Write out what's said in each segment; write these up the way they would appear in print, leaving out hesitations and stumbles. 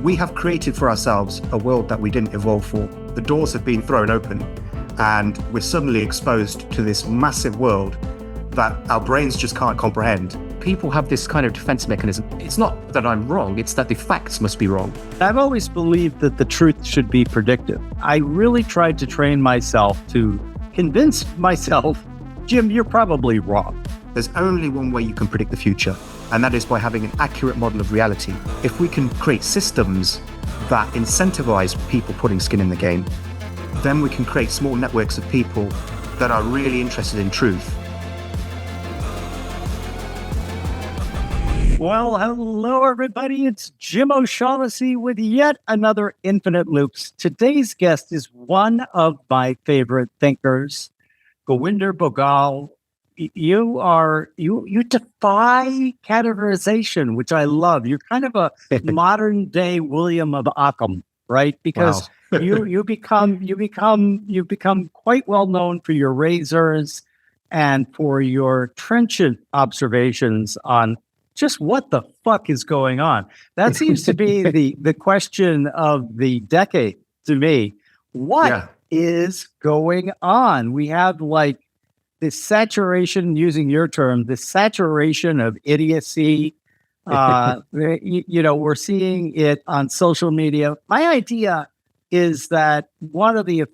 We have created for ourselves a world that we didn't evolve for. The doors have been thrown open and we're suddenly exposed to this massive world that our brains just can't comprehend. People have this kind of defense mechanism. It's not that I'm wrong, it's that the facts must be wrong. I've always believed that the truth should be predictive. I really tried to train myself to convince myself, Jim, you're probably wrong. There's only one way you can predict the future, and that is by having an accurate model of reality. If we can create systems that incentivize people putting skin in the game, then we can create small networks of people that are really interested in truth. Well, hello, everybody. It's Jim O'Shaughnessy with yet another Infinite Loops. Today's guest is one of my favorite thinkers, Gurwinder Bhogal. You defy categorization, which I love. You're kind of a modern day William of Ockham, right? Because wow. you've become quite well known for your razors and for your trenchant observations on just what the fuck is going on. That seems to be the question of the decade to me. What is going on? We have like this saturation, using your term, this saturation of idiocy. We're seeing it on social media. My idea is that one of the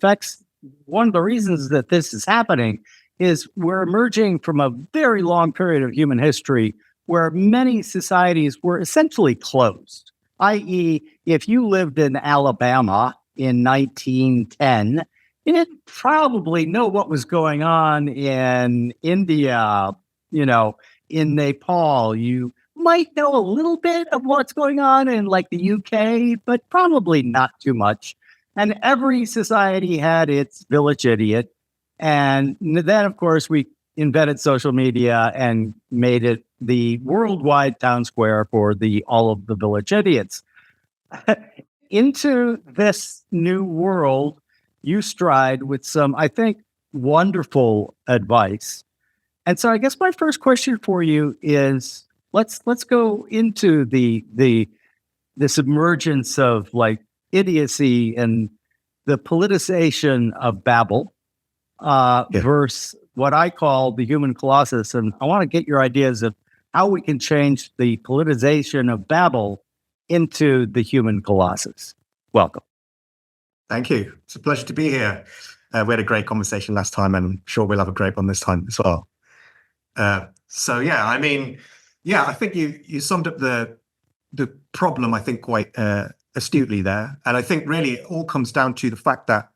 reasons that this is happening is we're emerging from a very long period of human history where many societies were essentially closed, i.e., if you lived in Alabama in 1910, you didn't probably know what was going on in India, in Nepal. You might know a little bit of what's going on in like the UK, but probably not too much. And every society had its village idiot. And then, of course, we invented social media and made it the worldwide town square for all of the village idiots. Into this new world, you stride with some, I think, wonderful advice. And so I guess my first question for you is, let's go into this emergence of like idiocy and the politicization of Babel versus what I call the human colossus. And I want to get your ideas of how we can change the politicization of Babel into the human colossus. Welcome. Thank you. It's a pleasure to be here. We had a great conversation last time, and I'm sure we'll have a great one this time as well. I think you summed up the problem, I think, quite astutely there. And I think really it all comes down to the fact that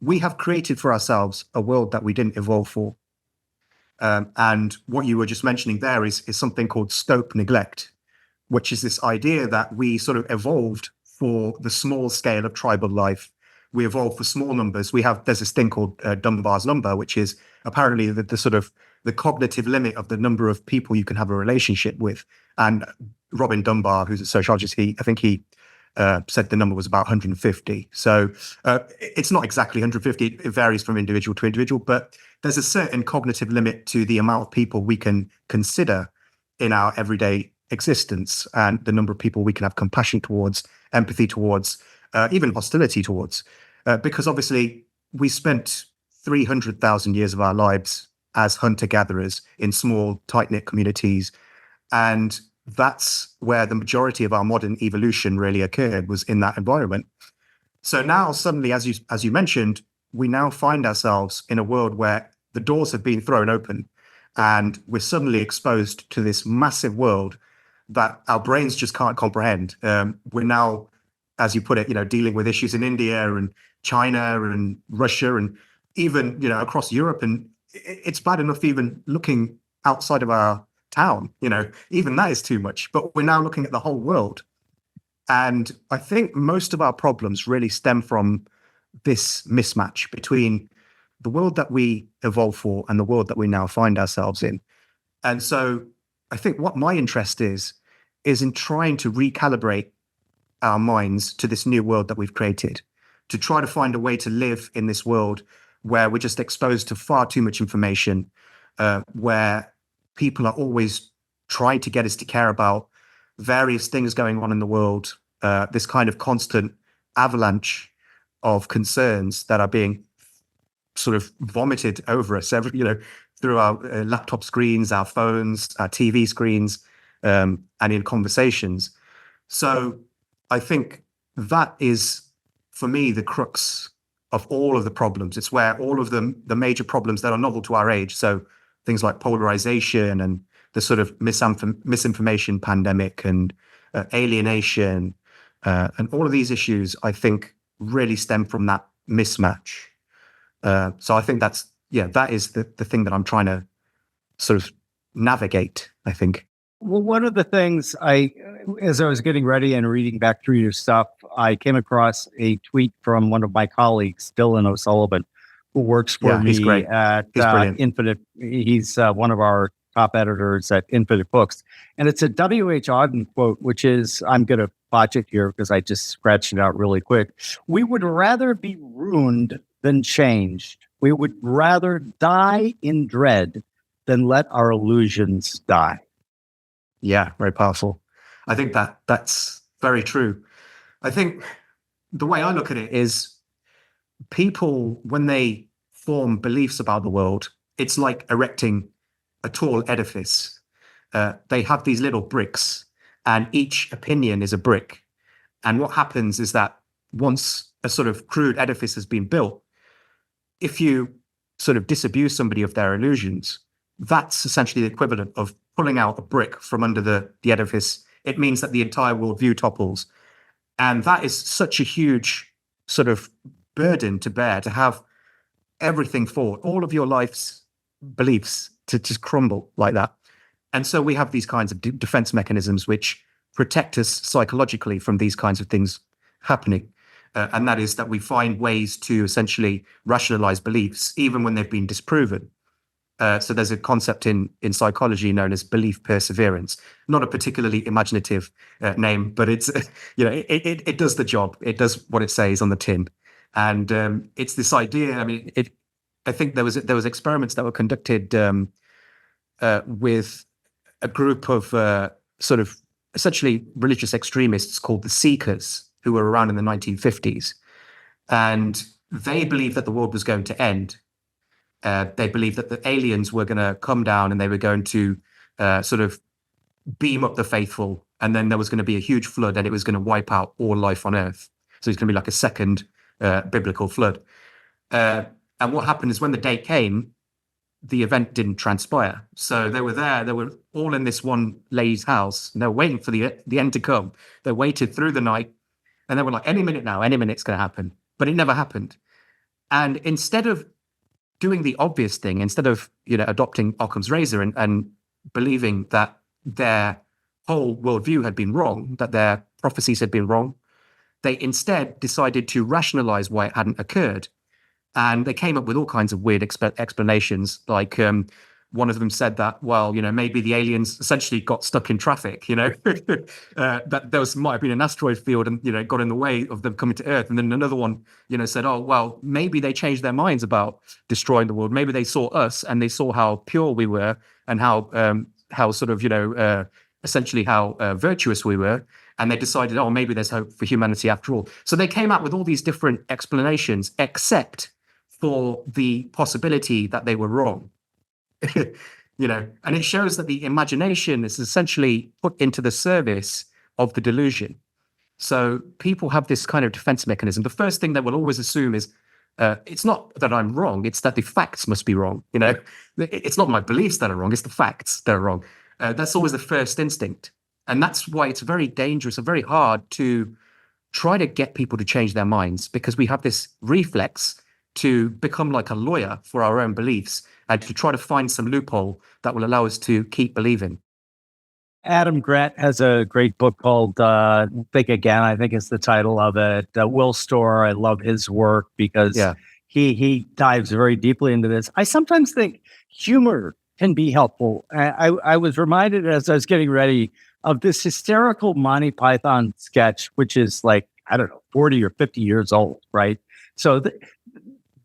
we have created for ourselves a world that we didn't evolve for. And what you were just mentioning there is something called scope neglect, which is this idea that we sort of evolved for the small scale of tribal life. We evolved for small numbers. There's this thing called Dunbar's number, which is apparently the cognitive limit of the number of people you can have a relationship with. And Robin Dunbar, who's a sociologist, I think he said the number was about 150. So it's not exactly 150. It varies from individual to individual, but there's a certain cognitive limit to the amount of people we can consider in our everyday existence and the number of people we can have compassion towards, empathy towards, even hostility towards. Because obviously we spent 300,000 years of our lives as hunter-gatherers in small, tight-knit communities. And that's where the majority of our modern evolution really occurred, was in that environment. So now suddenly, as you mentioned, we now find ourselves in a world where the doors have been thrown open and we're suddenly exposed to this massive world that our brains just can't comprehend. We're now, as you put it, dealing with issues in India and China and Russia and even, across Europe. And it's bad enough even looking outside of our town, even that is too much. But we're now looking at the whole world. And I think most of our problems really stem from this mismatch between the world that we evolved for and the world that we now find ourselves in. And so I think what my interest is in trying to recalibrate our minds to this new world that we've created, to try to find a way to live in this world where we're just exposed to far too much information, where people are always trying to get us to care about various things going on in the world, this kind of constant avalanche of concerns that are being sort of vomited over us through our laptop screens, our phones, our TV screens, and in conversations. So I think that is, for me, the crux of all of the problems. It's where all of the major problems that are novel to our age, so things like polarization and the sort of misinformation pandemic and alienation, and all of these issues, I think, really stem from that mismatch. So I think that is the thing that I'm trying to sort of navigate, I think. Well, one of the things as I was getting ready and reading back through your stuff, I came across a tweet from one of my colleagues, Dylan O'Sullivan, who works for me he's great. at He's brilliant. Infinite. He's one of our top editors at Infinite Books. And it's a W.H. Auden quote, which is, I'm going to botch it here because I just scratched it out really quick. We would rather be ruined than changed. We would rather die in dread than let our illusions die. Yeah, very powerful. I think that's very true. I think the way I look at it is people, when they form beliefs about the world, it's like erecting a tall edifice. They have these little bricks, and each opinion is a brick. And what happens is that once a sort of crude edifice has been built, if you sort of disabuse somebody of their illusions, that's essentially the equivalent of pulling out a brick from under the edifice. It means that the entire worldview topples. And that is such a huge sort of burden to bear, to have everything fall, all of your life's beliefs to just crumble like that. And so we have these kinds of defense mechanisms which protect us psychologically from these kinds of things happening. And that is that we find ways to essentially rationalize beliefs, even when they've been disproven. So there's a concept in psychology known as belief perseverance. Not a particularly imaginative name, but it's it does the job. It does what it says on the tin, and it's this idea. I mean, I think there was experiments that were conducted with a group of sort of essentially religious extremists called the Seekers, who were around in the 1950s, and they believed that the world was going to end. They believed that the aliens were going to come down and they were going to sort of beam up the faithful, and then there was going to be a huge flood and it was going to wipe out all life on Earth. So it's going to be like a second biblical flood. And what happened is when the day came, the event didn't transpire. So they were there. They were all in this one lady's house, and they were waiting for the end to come. They waited through the night, and they were like, any minute now, any minute's going to happen. But it never happened. And instead of doing the obvious thing, instead of adopting Occam's razor and believing that their whole worldview had been wrong, that their prophecies had been wrong, they instead decided to rationalize why it hadn't occurred. And they came up with all kinds of weird explanations. Like one of them said that, well, maybe the aliens essentially got stuck in traffic, that there might have been an asteroid field and, got in the way of them coming to Earth. And then another one, said, oh, well, maybe they changed their minds about destroying the world. Maybe they saw us and they saw how pure we were and how sort of, essentially how virtuous we were. And they decided, oh, maybe there's hope for humanity after all. So they came up with all these different explanations, except for the possibility that they were wrong. And it shows that the imagination is essentially put into the service of the delusion. So people have this kind of defense mechanism. The first thing they will always assume is, it's not that I'm wrong, it's that the facts must be wrong. It's not my beliefs that are wrong, it's the facts that are wrong. That's always the first instinct. And that's why it's very dangerous and very hard to try to get people to change their minds, because we have this reflex to become like a lawyer for our own beliefs and to try to find some loophole that will allow us to keep believing. Adam Grant has a great book called Think Again, I think is the title of it. Will Storr, I love his work because he dives very deeply into this. I sometimes think humor can be helpful. I was reminded as I was getting ready of this hysterical Monty Python sketch, which is like, 40 or 50 years old, right? So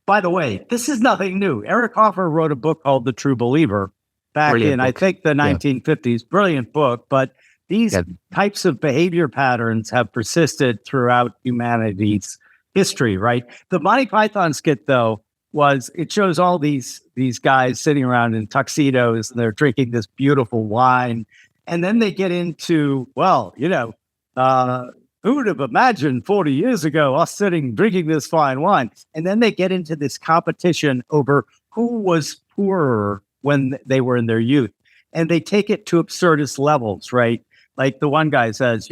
by the way, this is nothing new. Eric Hoffer wrote a book called The True Believer back in, I think, the 1950s. Brilliant book. But these Yeah. types of behavior patterns have persisted throughout humanity's history, right? The Monty Python skit, though, it shows all these guys sitting around in tuxedos and they're drinking this beautiful wine. And then they get into, well, who would have imagined 40 years ago us sitting drinking this fine wine? And then they get into this competition over who was poorer when they were in their youth. And they take it to absurdist levels, right? Like the one guy says,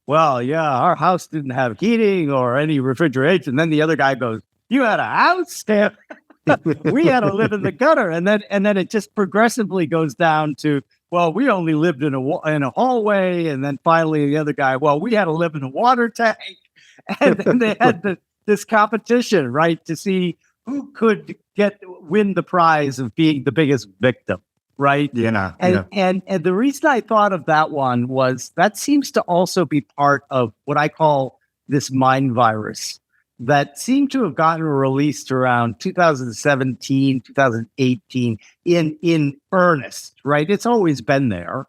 well, yeah, our house didn't have heating or any refrigeration. Then the other guy goes, you had a house? We had to live in the gutter. And then it just progressively goes down to, well, we only lived in a hallway. And then finally the other guy, well, we had to live in a water tank. And then they had this competition, right, to see who could win the prize of being the biggest victim, right? And the reason I thought of that one was that seems to also be part of what I call this mind virus that seemed to have gotten released around 2017, 2018 in earnest, right? It's always been there,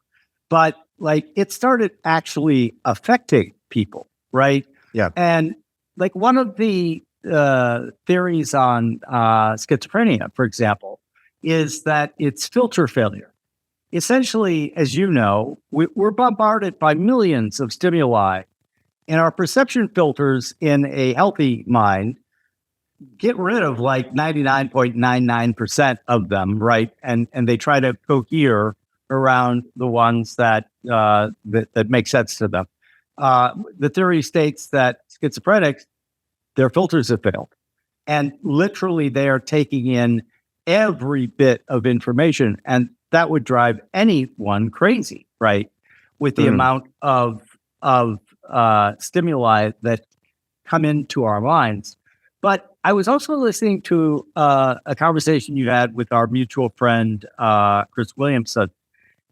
but like it started actually affecting people, right? Yeah. And like one of the theories on schizophrenia, for example, is that it's filter failure. Essentially, as you know, we're bombarded by millions of stimuli, and our perception filters in a healthy mind get rid of like 99.99% of them, right? And they try to cohere around the ones that make sense to them. The theory states that schizophrenics, their filters have failed, and literally they are taking in every bit of information, and that would drive anyone crazy, right? With the amount of stimuli that come into our minds. But I was also listening to a conversation you had with our mutual friend, Chris Williamson.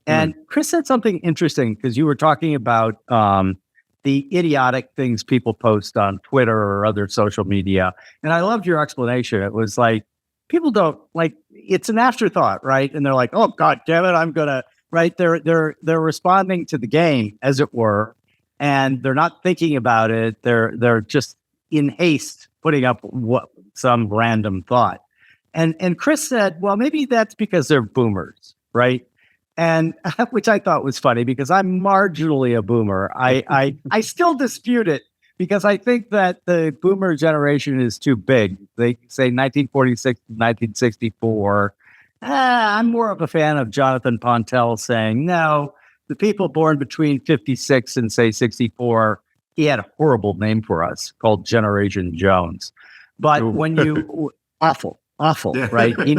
And Chris said something interesting because you were talking about the idiotic things people post on Twitter or other social media. And I loved your explanation. It was like, people don't like, it's an afterthought, right? And they're like, oh, God damn it, I'm going to, right? They're responding to the game, as it were. And they're not thinking about it. They're just in haste putting up some random thought. And Chris said, well, maybe that's because they're boomers, right? And which I thought was funny because I'm marginally a boomer. I still dispute it because I think that the boomer generation is too big. They say 1946 to 1964. I'm more of a fan of Jonathan Pontel saying, no, the people born between 56 and say 64, he had a horrible name for us called Generation Jones. But when you awful, yeah. Right? He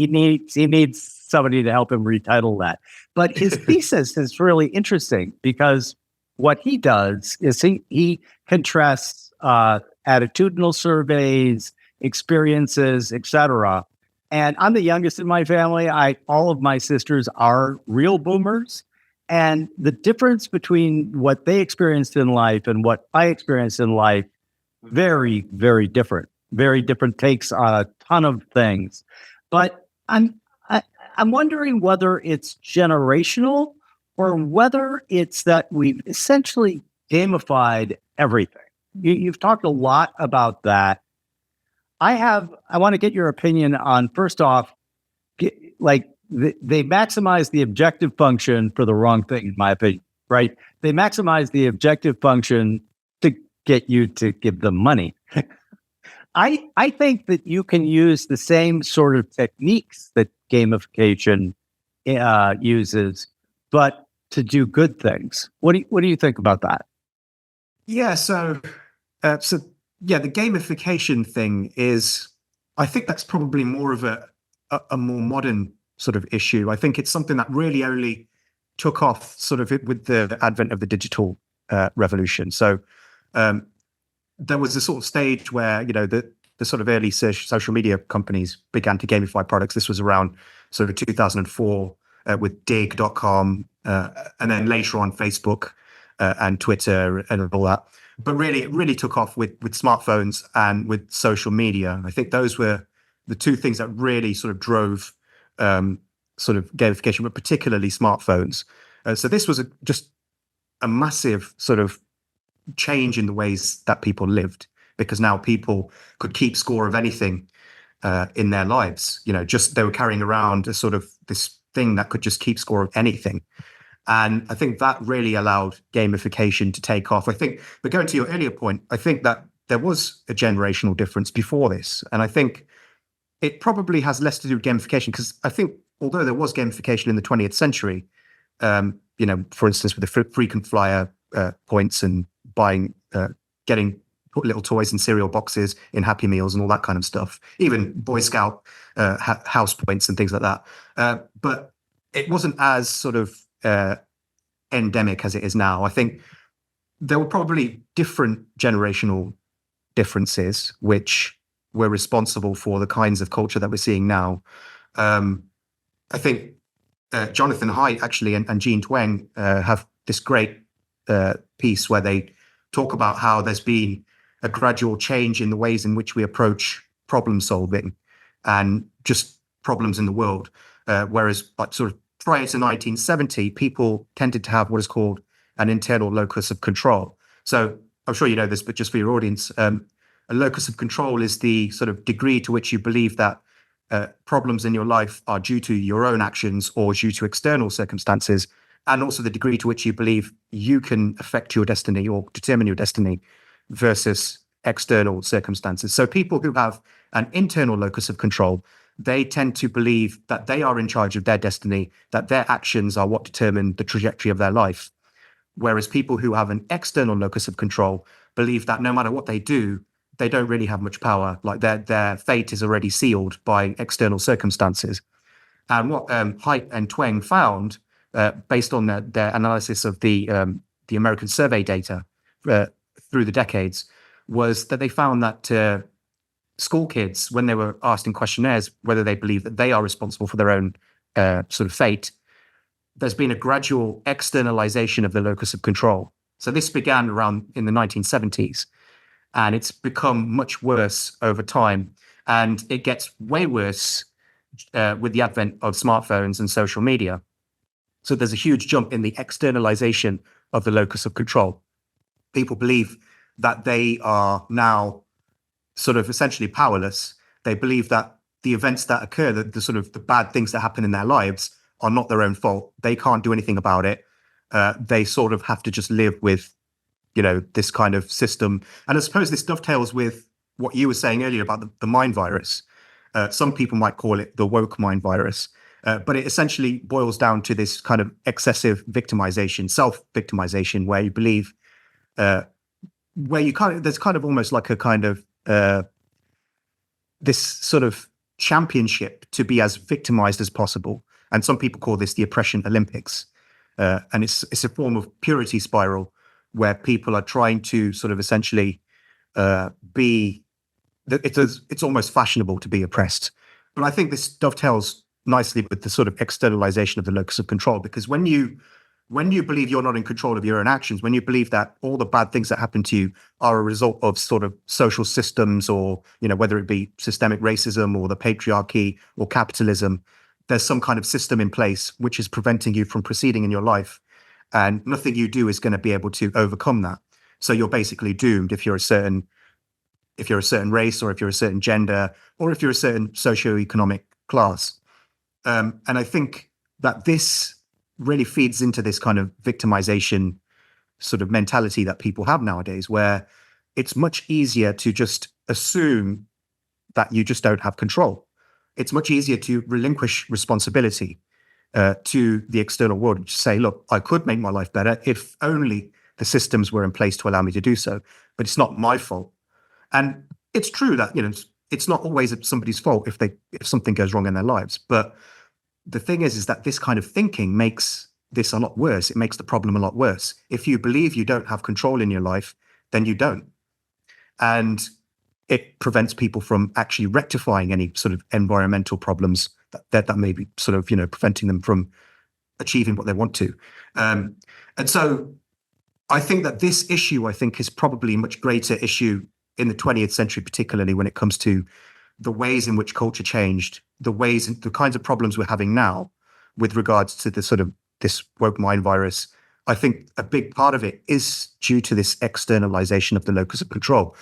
needs somebody to help him retitle that. But his thesis is really interesting because what he does is he contrasts attitudinal surveys, experiences, etc. And I'm the youngest in my family. All of my sisters are real boomers. And the difference between what they experienced in life and what I experienced in life, very, very different. Very different takes on a ton of things. But I'm wondering whether it's generational or whether it's that we've essentially gamified everything. You've talked a lot about that. I want to get your opinion on, first off, they maximize the objective function for the wrong thing, in my opinion, right? They maximize the objective function to get you to give them money. I think that you can use the same sort of techniques that gamification uses, but to do good things. What do you think about that? Yeah, so the gamification thing is, I think that's probably more of a more modern sort of issue. I think it's something that really only took off sort of with the advent of the digital revolution. So there was a sort of stage where, the sort of early social media companies began to gamify products. This was around sort of 2004 with dig.com, and then later on Facebook and Twitter and all that. But really, it really took off with smartphones and with social media. I think those were the two things that really sort of drove sort of gamification, but particularly smartphones. So this was just a massive sort of change in the ways that people lived, because now people could keep score of anything in their lives. Just they were carrying around a sort of this thing that could just keep score of anything. And I think that really allowed gamification to take off. But going to your earlier point, I think that there was a generational difference before this. And I think it probably has less to do with gamification, because I think although there was gamification in the 20th century, for instance, with the frequent flyer points and getting little toys in cereal boxes in Happy Meals and all that kind of stuff, even Boy Scout house points and things like that. But it wasn't as sort of endemic as it is now. I think there were probably different generational differences which were responsible for the kinds of culture that we're seeing now. I think Jonathan Haidt actually and Jean Twenge have this great piece where they talk about how there's been a gradual change in the ways in which we approach problem solving and just problems in the world. Whereas sort of prior to 1970, people tended to have what is called an internal locus of control. So I'm sure you know this, but just for your audience, a locus of control is the sort of degree to which you believe that problems in your life are due to your own actions or due to external circumstances, and also the degree to which you believe you can affect your destiny or determine your destiny versus external circumstances. So people who have an internal locus of control, they tend to believe that they are in charge of their destiny, that their actions are what determine the trajectory of their life. Whereas people who have an external locus of control believe that no matter what they do, they don't really have much power. Like their fate is already sealed by external circumstances. And what Haidt and Twenge found, based on their analysis of the American survey data through the decades, was that they found that school kids, when they were asked in questionnaires whether they believe that they are responsible for their own sort of fate, there's been a gradual externalization of the locus of control. So this began around in the 1970s, and it's become much worse over time. And it gets way worse with the advent of smartphones and social media. So there's a huge jump in the externalization of the locus of control. People believe that they are now sort of essentially powerless. They believe that the events that occur, the sort of the bad things that happen in their lives, are not their own fault. They can't do anything about it. They sort of have to just live with, this kind of system. And I suppose this dovetails with what you were saying earlier about the mind virus. Some people might call it the woke mind virus, but it essentially boils down to this kind of excessive victimization, self-victimization, where you believe, there's kind of almost like a kind of this sort of championship to be as victimized as possible. And some people call this the oppression Olympics. And it's a form of purity spiral where people are trying to sort of essentially it's almost fashionable to be oppressed. But I think this dovetails nicely with the sort of externalization of the locus of control, because when you believe you're not in control of your own actions, when you believe that all the bad things that happen to you are a result of sort of social systems, or, whether it be systemic racism or the patriarchy or capitalism, there's some kind of system in place which is preventing you from proceeding in your life. And nothing you do is going to be able to overcome that. So you're basically doomed if you're a certain race, or if you're a certain gender, or if you're a certain socioeconomic class. And I think that this really feeds into this kind of victimization sort of mentality that people have nowadays, where it's much easier to just assume that you just don't have control. It's much easier to relinquish responsibility to the external world and just say, look, I could make my life better if only the systems were in place to allow me to do so, but it's not my fault. And it's true that, it's not always somebody's fault if something goes wrong in their lives. But the thing is that this kind of thinking makes this a lot worse. It makes the problem a lot worse. If you believe you don't have control in your life, then you don't. And it prevents people from actually rectifying any sort of environmental problems that may be sort of, preventing them from achieving what they want to. And so I think that this issue, is probably a much greater issue in the 20th century, particularly when it comes to the ways in which culture changed, the kinds of problems we're having now with regards to the sort of this woke mind virus, I think a big part of it is due to this externalization of the locus of control.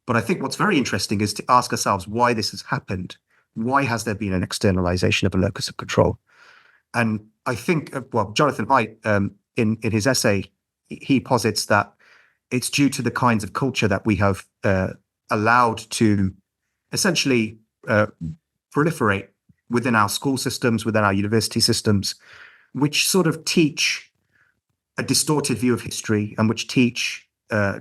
But I think what's very interesting is to ask ourselves why this has happened. Why has there been an externalization of a locus of control? And I think, well, Jonathan Haidt, in his essay, he posits that it's due to the kinds of culture that we have allowed to essentially proliferate within our school systems, within our university systems, which sort of teach a distorted view of history and which teach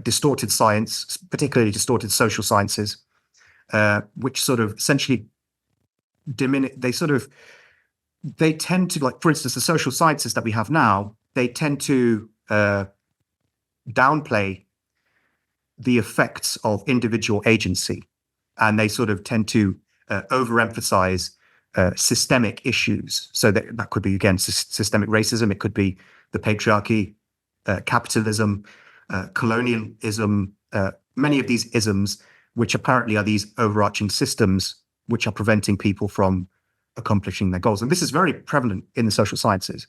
distorted science, particularly distorted social sciences, which sort of essentially diminish. They tend to, like, for instance, the social sciences that we have now, they tend to downplay the effects of individual agency, and they sort of tend to overemphasize systemic issues. So that could be, again, systemic racism. It could be the patriarchy, capitalism, colonialism, many of these isms, which apparently are these overarching systems which are preventing people from accomplishing their goals. And this is very prevalent in the social sciences.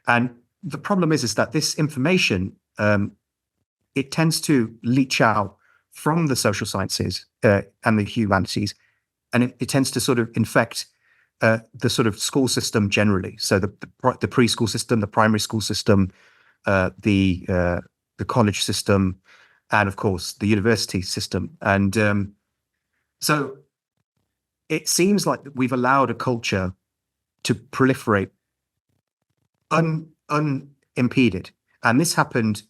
And the problem is that this information, it tends to leach out from the social sciences and the humanities, and it tends to sort of infect the sort of school system generally. So the preschool system, the primary school system, the college system, and of course the university system. And so it seems like we've allowed a culture to proliferate unimpeded. And this happened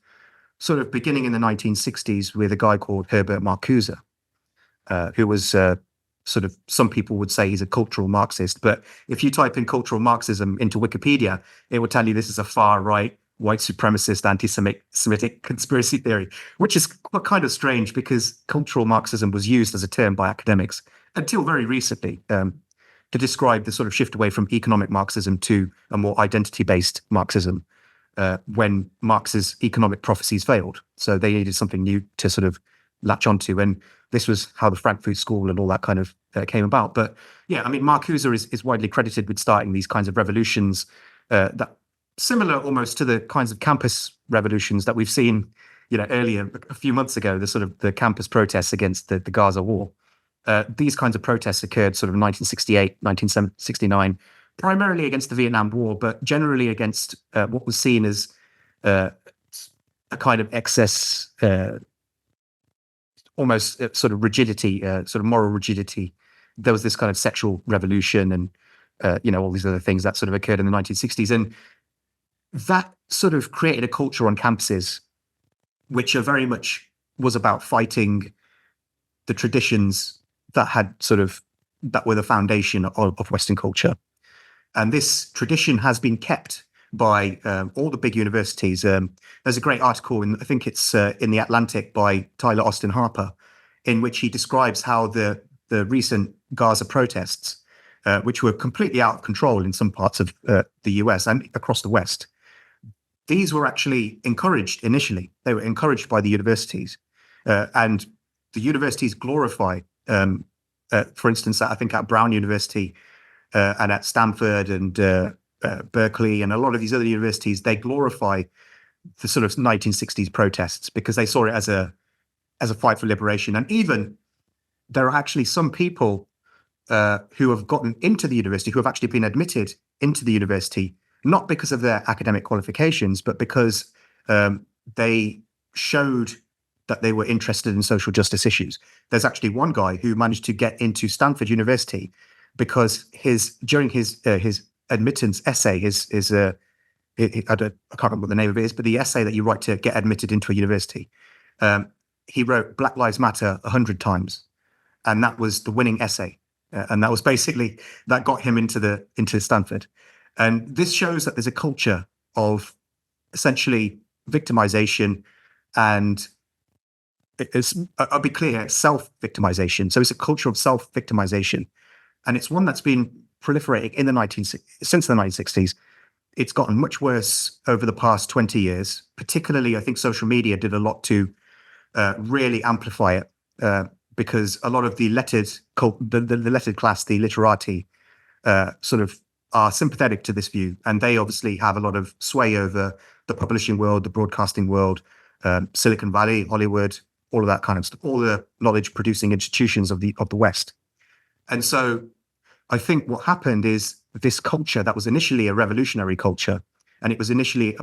sort of beginning in the 1960s with a guy called Herbert Marcuse, who was sort of, some people would say he's a cultural Marxist. But if you type in cultural Marxism into Wikipedia, it will tell you this is a far-right, white supremacist, anti-Semitic conspiracy theory, which is kind of strange because cultural Marxism was used as a term by academics until very recently to describe the sort of shift away from economic Marxism to a more identity-based Marxism when Marx's economic prophecies failed. So they needed something new to sort of latch onto. And this was how the Frankfurt School and all that kind of came about. But yeah, I mean, Marcuse is widely credited with starting these kinds of revolutions that similar almost to the kinds of campus revolutions that we've seen, earlier, a few months ago, the sort of the campus protests against the Gaza war. These kinds of protests occurred sort of 1968, 1969, primarily against the Vietnam War, but generally against what was seen as a kind of excess, almost sort of rigidity, sort of moral rigidity. There was this kind of sexual revolution and, all these other things that sort of occurred in the 1960s. And that sort of created a culture on campuses, which are very much was about fighting the traditions that were the foundation of Western culture. And this tradition has been kept by all the big universities. There's a great article, I think it's in The Atlantic by Tyler Austin Harper, in which he describes how the recent Gaza protests, which were completely out of control in some parts of the US and across the West, these were actually encouraged initially. They were encouraged by the universities. And the universities glorify, for instance, I think at Brown University and at Stanford and Berkeley and a lot of these other universities, they glorify the sort of 1960s protests because they saw it as a fight for liberation. And even there are actually some people who have gotten into the university, who have actually been admitted into the university, not because of their academic qualifications, but because they showed that they were interested in social justice issues. There's actually one guy who managed to get into Stanford University because during his admittance essay, I can't remember what the name of it is, but the essay that you write to get admitted into a university, he wrote Black Lives Matter 100 times, and that was the winning essay, and that was basically that got him into Stanford. And this shows that there's a culture of essentially victimization and I'll be clear, self-victimization. So it's a culture of self-victimization. And it's one that's been proliferating since the 1960s. It's gotten much worse over the past 20 years. Particularly, I think social media did a lot to really amplify it because a lot of the lettered class, the literati, sort of are sympathetic to this view, and they obviously have a lot of sway over the publishing world, the broadcasting world, Silicon Valley, Hollywood, all of that kind of stuff, all the knowledge-producing institutions of the West. And so I think what happened is this culture that was initially a revolutionary culture, and it was initially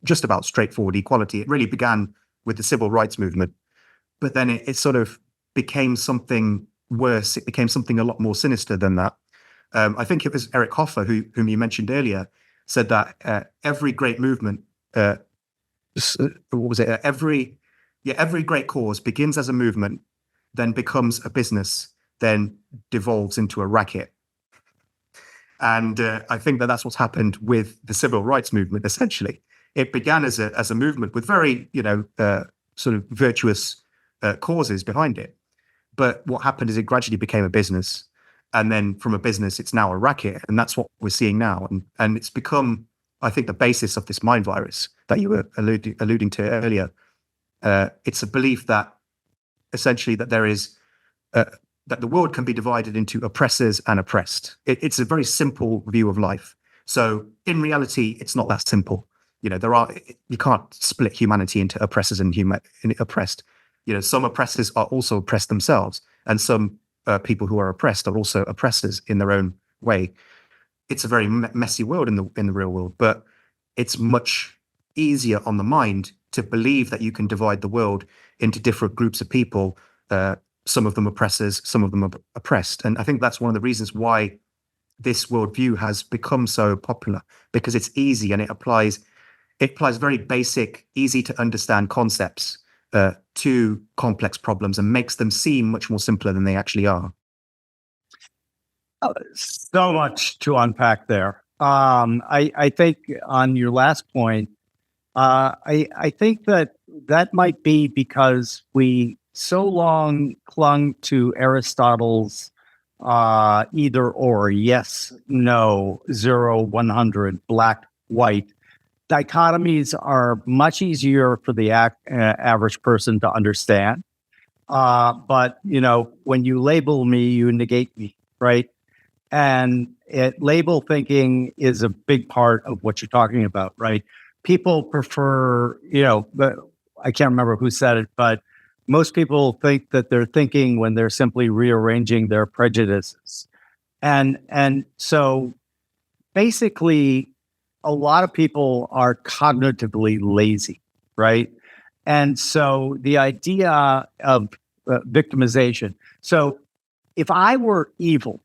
just about straightforward equality. It really began with the civil rights movement, but then it sort of became something worse. It became something a lot more sinister than that. I think it was Eric Hoffer, whom you mentioned earlier, said that every great movement, what was it? Every great cause begins as a movement, then becomes a business, then devolves into a racket. And I think that that's what's happened with the civil rights movement. Essentially, it began as a movement with very sort of virtuous causes behind it. But what happened is it gradually became a business. And then from a business, it's now a racket. And that's what we're seeing now. And it's become, I think, the basis of this mind virus that you were alluding to earlier. It's a belief that essentially that there is, that the world can be divided into oppressors and oppressed. It's a very simple view of life. So in reality, it's not that simple. You can't split humanity into oppressors and oppressed. Some oppressors are also oppressed themselves, and some people who are oppressed are also oppressors in their own way. It's a very messy world in the real world, but it's much easier on the mind to believe that you can divide the world into different groups of people, some of them oppressors, some of them oppressed. And I think that's one of the reasons why this worldview has become so popular, because it's easy and it applies very basic, easy to understand concepts to complex problems and makes them seem much more simpler than they actually are. So much to unpack there. I think on your last point, I think that might be because we so long clung to Aristotle's either or, yes, no, 0, 100, black, white. Dichotomies are much easier for the average person to understand. But, when you label me, you negate me, right? And label thinking is a big part of what you're talking about, right? People prefer, I can't remember who said it, but most people think that they're thinking when they're simply rearranging their prejudices. And so basically, a lot of people are cognitively lazy, right? And so the idea of victimization. So if I were evil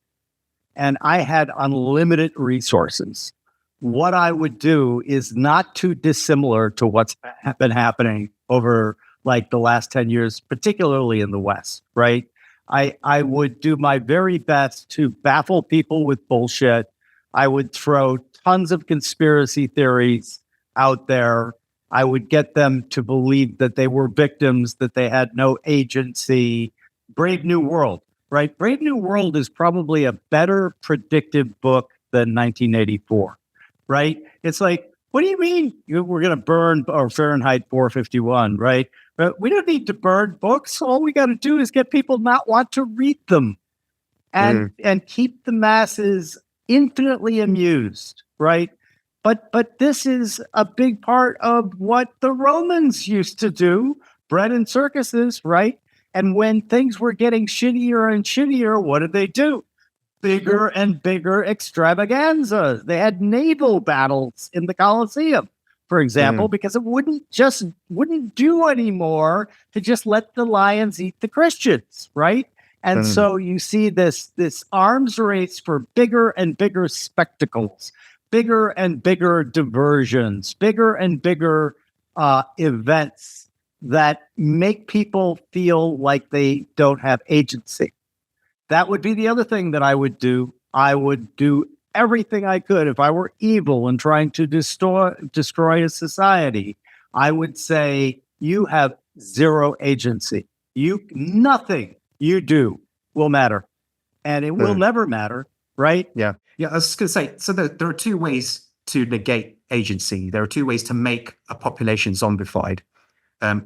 and I had unlimited resources, what I would do is not too dissimilar to what's been happening over like the last 10 years, particularly in the West, right? I would do my very best to baffle people with bullshit. I would throw tons of conspiracy theories out there. I would get them to believe that they were victims, that they had no agency. Brave New World, right? Brave New World is probably a better predictive book than 1984, right? It's like, what do you mean we're going to burn or Fahrenheit 451, right? But we don't need to burn books. All we got to do is get people not want to read them and keep the masses infinitely amused, right? But this is a big part of what the Romans used to do, bread and circuses, right? And when things were getting shittier and shittier, what did they do? Bigger and bigger extravaganzas. They had naval battles in the Colosseum, for example, because it wouldn't do anymore to just let the lions eat the Christians, right? And so you see this arms race for bigger and bigger spectacles, bigger and bigger diversions, bigger and bigger events that make people feel like they don't have agency. That would be the other thing that I would do. I would do everything I could. If I were evil and trying to destroy a society, I would say, you have zero agency. Nothing you do will matter. And it will never matter, right? Yeah. I was just going to say, so there are two ways to negate agency. There are two ways to make a population zombified.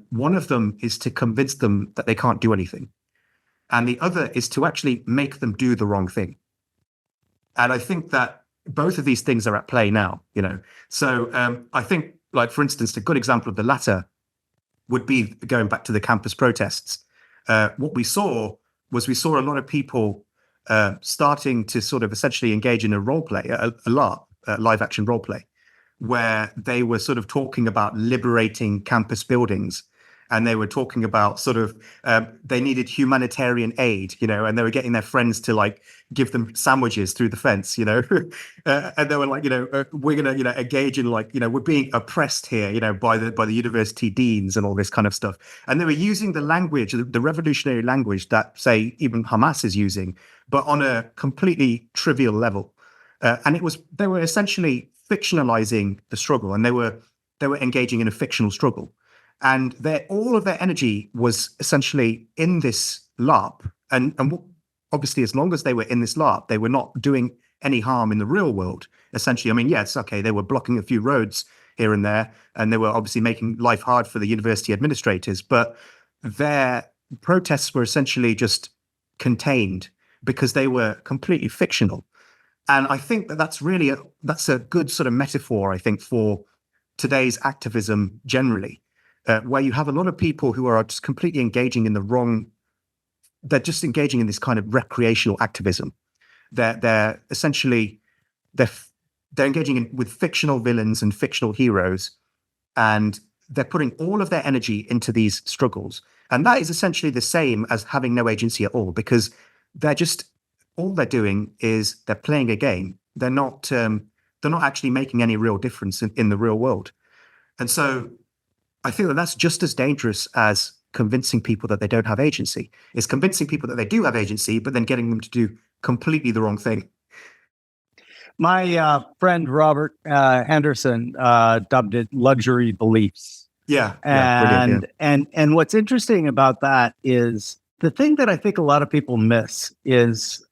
One of them is to convince them that they can't do anything. And the other is to actually make them do the wrong thing. And I think that both of these things are at play now, So I think, like, for instance, a good example of the latter would be going back to the campus protests. What we saw a lot of people starting to sort of essentially engage in a role play, a LARP, live action role play, where they were sort of talking about liberating campus buildings. And they were talking about sort of they needed humanitarian aid, and they were getting their friends to like give them sandwiches through the fence, and they were like, we're going to engage in like, we're being oppressed here, by the university deans and all this kind of stuff. And they were using the language, the revolutionary language that, say, even Hamas is using, but on a completely trivial level. And they were essentially fictionalizing the struggle, and they were engaging in a fictional struggle. And all of their energy was essentially in this LARP. And obviously, as long as they were in this LARP, they were not doing any harm in the real world. Essentially, I mean, yes, okay, they were blocking a few roads here and there, and they were obviously making life hard for the university administrators. But their protests were essentially just contained because they were completely fictional. And I think that's a good sort of metaphor, I think, for today's activism generally. Where you have a lot of people who are just completely engaging in they're just engaging in this kind of recreational activism. They're essentially, they're engaging with fictional villains and fictional heroes, and they're putting all of their energy into these struggles. And that is essentially the same as having no agency at all, because all they're doing is they're playing a game. They're not actually making any real difference in the real world. And so I think that's just as dangerous as convincing people that they don't have agency. It's convincing people that they do have agency, but then getting them to do completely the wrong thing. My friend Robert Henderson dubbed it luxury beliefs. Yeah, and brilliant, and what's interesting about that is the thing that I think a lot of people miss is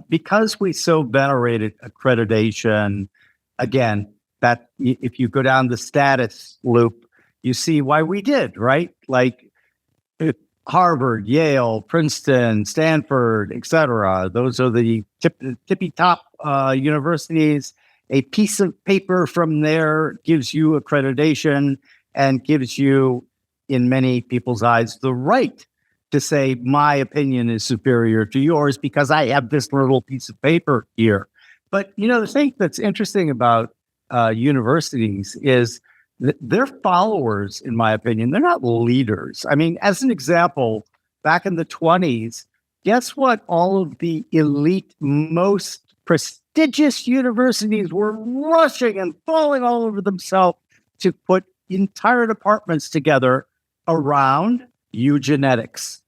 because we so venerated accreditation. Again, that if you go down the status loop, you see why we did, right? Like Harvard, Yale, Princeton, Stanford, et cetera. Those are the tippy top universities. A piece of paper from there gives you accreditation and gives you, in many people's eyes, the right to say, my opinion is superior to yours because I have this little piece of paper here. But, the thing that's interesting about universities is their followers, in my opinion, they're not leaders. I mean, as an example, back in the 1920s, guess what? All of the elite, most prestigious universities were rushing and falling all over themselves to put entire departments together around eugenetics,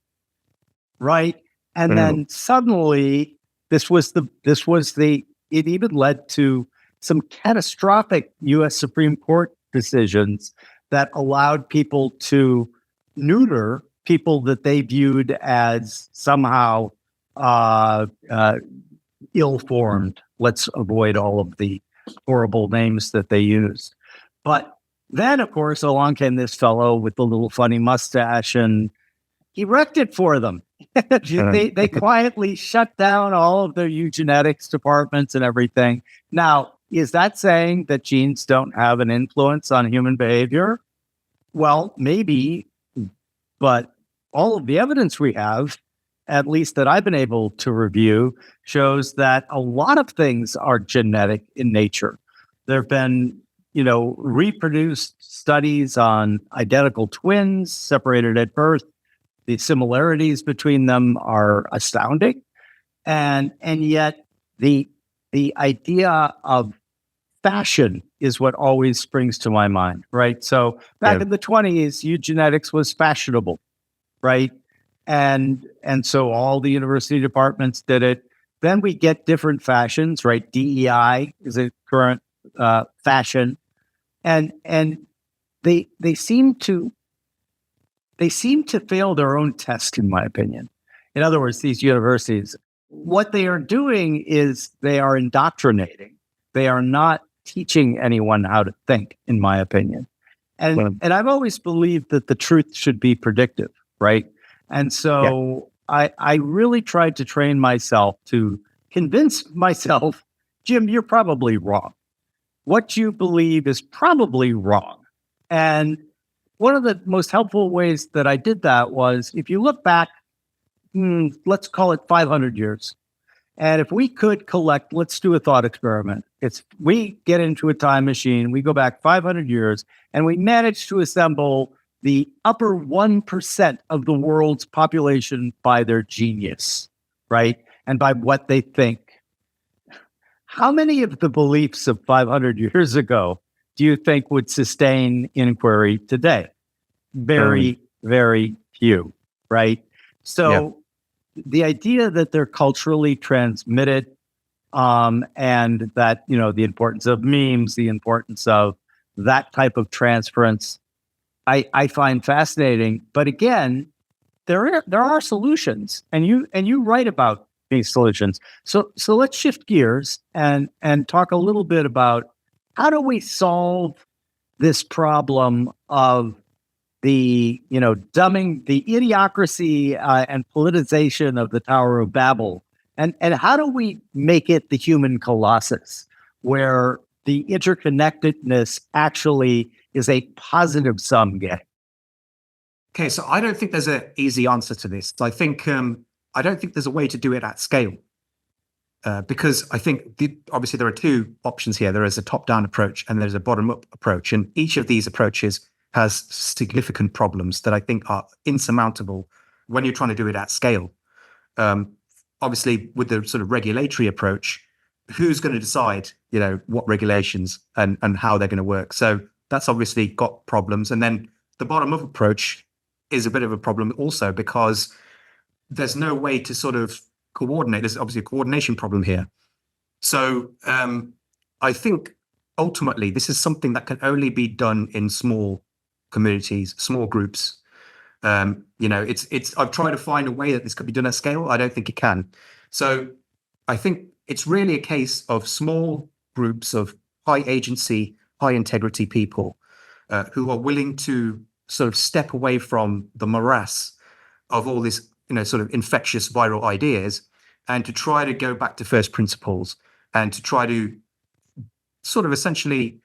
right? And then suddenly, it even led to some catastrophic U.S. Supreme Court decisions that allowed people to neuter people that they viewed as somehow ill-formed. Let's avoid all of the horrible names that they used. But then, of course, along came this fellow with the little funny mustache, and he wrecked it for them. They quietly shut down all of their eugenetics departments and everything. Now, is that saying that genes don't have an influence on human behavior? Well, maybe, but all of the evidence we have, at least that I've been able to review, shows that a lot of things are genetic in nature. There have been, reproduced studies on identical twins separated at birth. The similarities between them are astounding. And yet the idea of fashion is what always springs to my mind, right? So back in the 1920s, eugenetics was fashionable, right? And so all the university departments did it. Then we get different fashions, right? DEI is a current fashion, and they seem to fail their own test, in my opinion. In other words, these universities, what they are doing is they are indoctrinating. They are not teaching anyone how to think, in my opinion. And I've always believed that the truth should be predictive, right? And so I really tried to train myself to convince myself Jim, you're probably wrong. What you believe is probably wrong. And one of the most helpful ways that I did that was if you look back, let's call it 500 years. And if we could collect, let's do a thought experiment. We get into a time machine, we go back 500 years, and we manage to assemble the upper 1% of the world's population by their genius, right? And by what they think. How many of the beliefs of 500 years ago do you think would sustain inquiry today? Very, very few, right? So the idea that they're culturally transmitted, and that, the importance of memes, the importance of that type of transference, I find fascinating. But again, there are solutions, and you write about these solutions. So let's shift gears and talk a little bit about how do we solve this problem of the dumbing, the idiocracy and politicization of the Tower of Babel, and how do we make it the human colossus, where the interconnectedness actually is a positive sum game? Okay, so I don't think there's an easy answer to this. I think I don't think there's a way to do it at scale, because I think obviously there are two options here. There is a top-down approach and there's a bottom-up approach, and each of these approaches has significant problems that I think are insurmountable when you're trying to do it at scale. Obviously, with the sort of regulatory approach, who's going to decide, what regulations and how they're going to work? So that's obviously got problems. And then the bottom-up approach is a bit of a problem also, because there's no way to sort of coordinate. There's obviously a coordination problem here. So I think ultimately this is something that can only be done in small communities, small groups. I've tried to find a way that this could be done at scale. I don't think it can. So I think it's really a case of small groups of high agency, high integrity people who are willing to sort of step away from the morass of all this, sort of infectious viral ideas, and to try to go back to first principles and to try to sort of essentially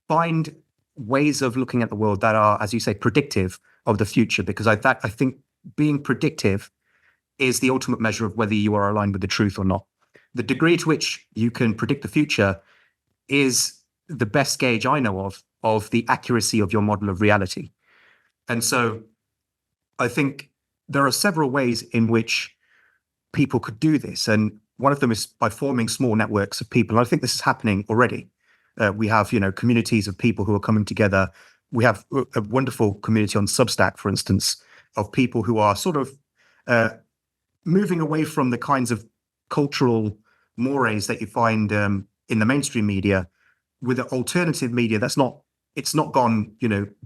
find ways of looking at the world that are, as you say, predictive of the future. Because I think being predictive is the ultimate measure of whether you are aligned with the truth or not. The degree to which you can predict the future is the best gauge I know of the accuracy of your model of reality. And so I think there are several ways in which people could do this. And one of them is by forming small networks of people. And I think this is happening already. We have, communities of people who are coming together. We have a wonderful community on Substack, for instance, of people who are sort of moving away from the kinds of cultural mores that you find in the mainstream media, with the alternative media it's not gone,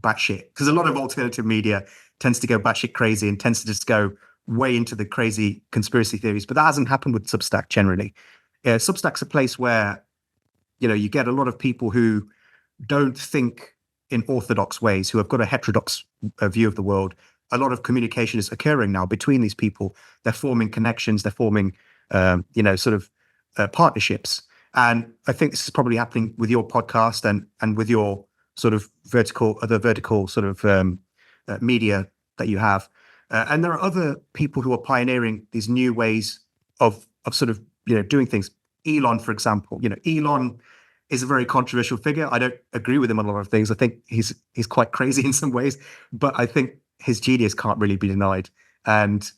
batshit. Because a lot of alternative media tends to go batshit crazy and tends to just go way into the crazy conspiracy theories. But that hasn't happened with Substack generally. Substack's a place where, you get a lot of people who don't think in orthodox ways, who have got a heterodox view of the world. A lot of communication is occurring now between these people. They're forming connections. They're forming, partnerships. And I think this is probably happening with your podcast and with your sort of other vertical sort of media that you have. And there are other people who are pioneering these new ways of sort of, doing things. Elon, for example, Elon is a very controversial figure. I don't agree with him on a lot of things. I think he's quite crazy in some ways, but I think his genius can't really be denied. And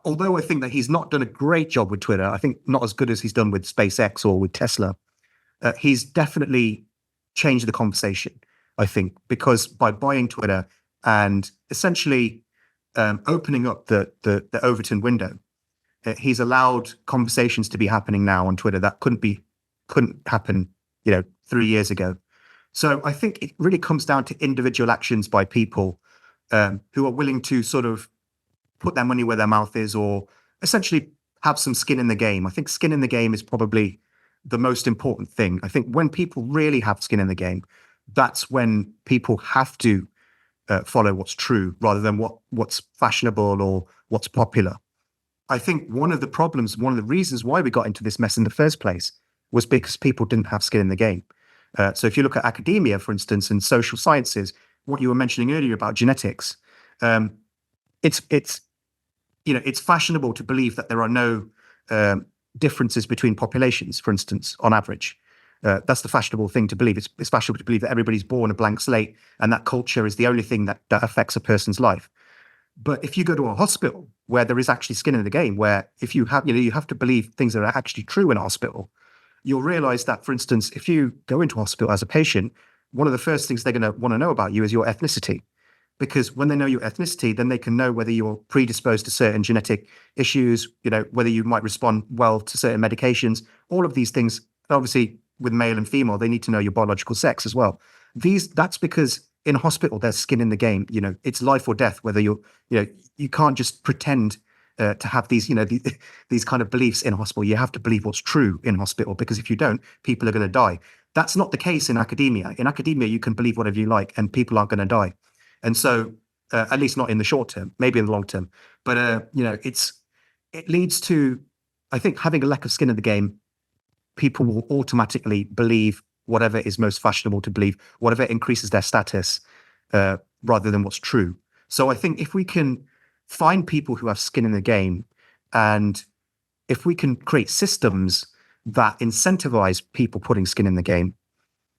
although I think that he's not done a great job with Twitter, I think not as good as he's done with SpaceX or with Tesla, he's definitely changed the conversation, I think, because by buying Twitter and essentially opening up the Overton window, he's allowed conversations to be happening now on Twitter that couldn't happen, 3 years ago. So I think it really comes down to individual actions by people who are willing to sort of put their money where their mouth is, or essentially have some skin in the game. I think skin in the game is probably the most important thing. I think when people really have skin in the game, that's when people have to follow what's true rather than what's fashionable or what's popular. I think one of the problems, one of the reasons why we got into this mess in the first place was because people didn't have skin in the game. So if you look at academia, for instance, and social sciences, what you were mentioning earlier about genetics, it's fashionable to believe that there are no differences between populations, for instance, on average. That's the fashionable thing to believe. It's fashionable to believe that everybody's born a blank slate and that culture is the only thing that affects a person's life. But if you go to a hospital where there is actually skin in the game, where if you have, you have to believe things that are actually true in a hospital, you'll realize that, for instance, if you go into hospital as a patient, one of the first things they're going to want to know about you is your ethnicity. Because when they know your ethnicity, then they can know whether you're predisposed to certain genetic issues, whether you might respond well to certain medications, all of these things. Obviously, with male and female, they need to know your biological sex as well. That's because in a hospital, there's skin in the game. It's life or death, whether you can't just pretend to have these, these kind of beliefs in a hospital. You have to believe what's true in hospital, because if you don't, people are going to die. That's not the case in academia. In academia, you can believe whatever you like and people aren't going to die. And so, at least not in the short term, maybe in the long term. But, it leads to, I think, having a lack of skin in the game. People will automatically believe whatever is most fashionable to believe, whatever increases their status, rather than what's true. So I think if we can find people who have skin in the game, and if we can create systems that incentivize people putting skin in the game,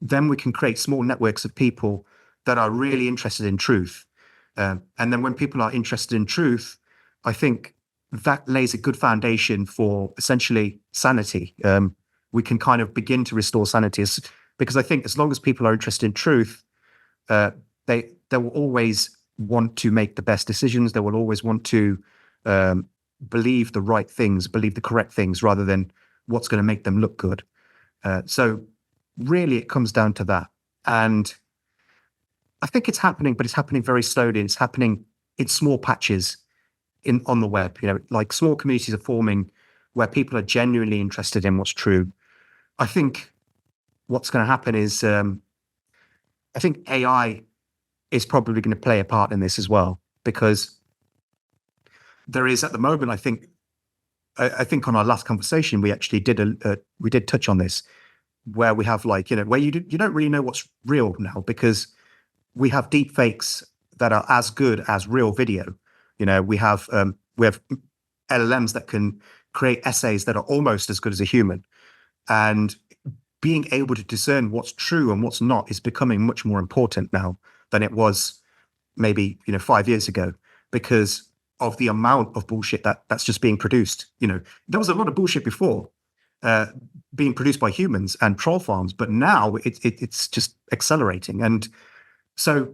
then we can create small networks of people that are really interested in truth. And then when people are interested in truth, I think that lays a good foundation for essentially sanity. We can kind of begin to restore sanity, because I think as long as people are interested in truth, they will always want to make the best decisions. They will always want to believe the right things, believe the correct things, rather than what's going to make them look good. So really it comes down to that. And I think it's happening, but it's happening very slowly. It's happening in small patches on the web. Like small communities are forming where people are genuinely interested in what's true. I think what's going to happen is, I think AI is probably going to play a part in this as well, because there is at the moment, I think on our last conversation, we actually did touch on this, where we have where you don't really know what's real now, because we have deep fakes that are as good as real video. We have LLMs that can create essays that are almost as good as a human. And being able to discern what's true and what's not is becoming much more important now than it was maybe 5 years ago, because of the amount of bullshit that's just being produced. There was a lot of bullshit before being produced by humans and troll farms, but now it's just accelerating. And so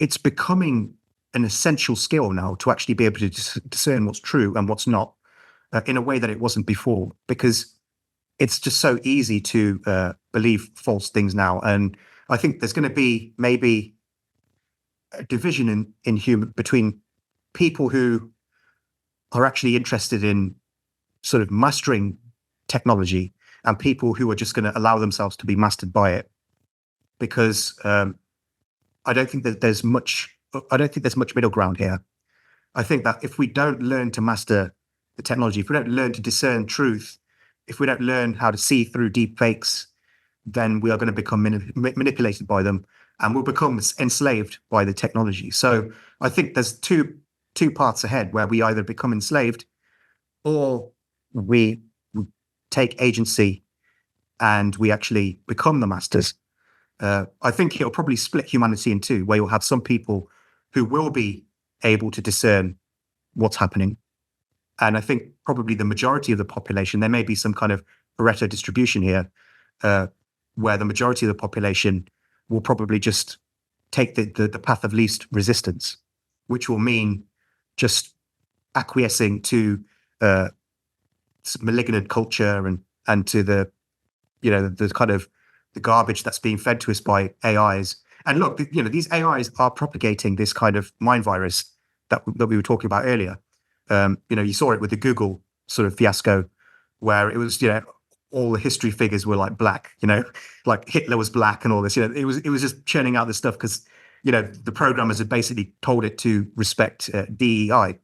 it's becoming an essential skill now to actually be able to discern what's true and what's not in a way that it wasn't before, because it's just so easy to believe false things now. And I think there's going to be maybe a division in human between people who are actually interested in sort of mastering technology and people who are just going to allow themselves to be mastered by it. Because I don't think there's much middle ground here. I think that if we don't learn to master the technology, if we don't learn to discern truth, if we don't learn how to see through deep fakes, then we are going to become manipulated by them, and we'll become enslaved by the technology. So I think there's two paths ahead, where we either become enslaved or we take agency and we actually become the masters. I think it'll probably split humanity in two, where you'll have some people who will be able to discern what's happening. And I think probably the majority of the population, there may be some kind of Pareto distribution here, where the majority of the population will probably just take the path of least resistance, which will mean just acquiescing to malignant culture and to the kind of the garbage that's being fed to us by AIs. And look, these AIs are propagating this kind of mind virus that we were talking about earlier. You saw it with the Google sort of fiasco, where it was, all the history figures were like black, like Hitler was black and all this. It was just churning out this stuff because, the programmers had basically told it to respect DEI.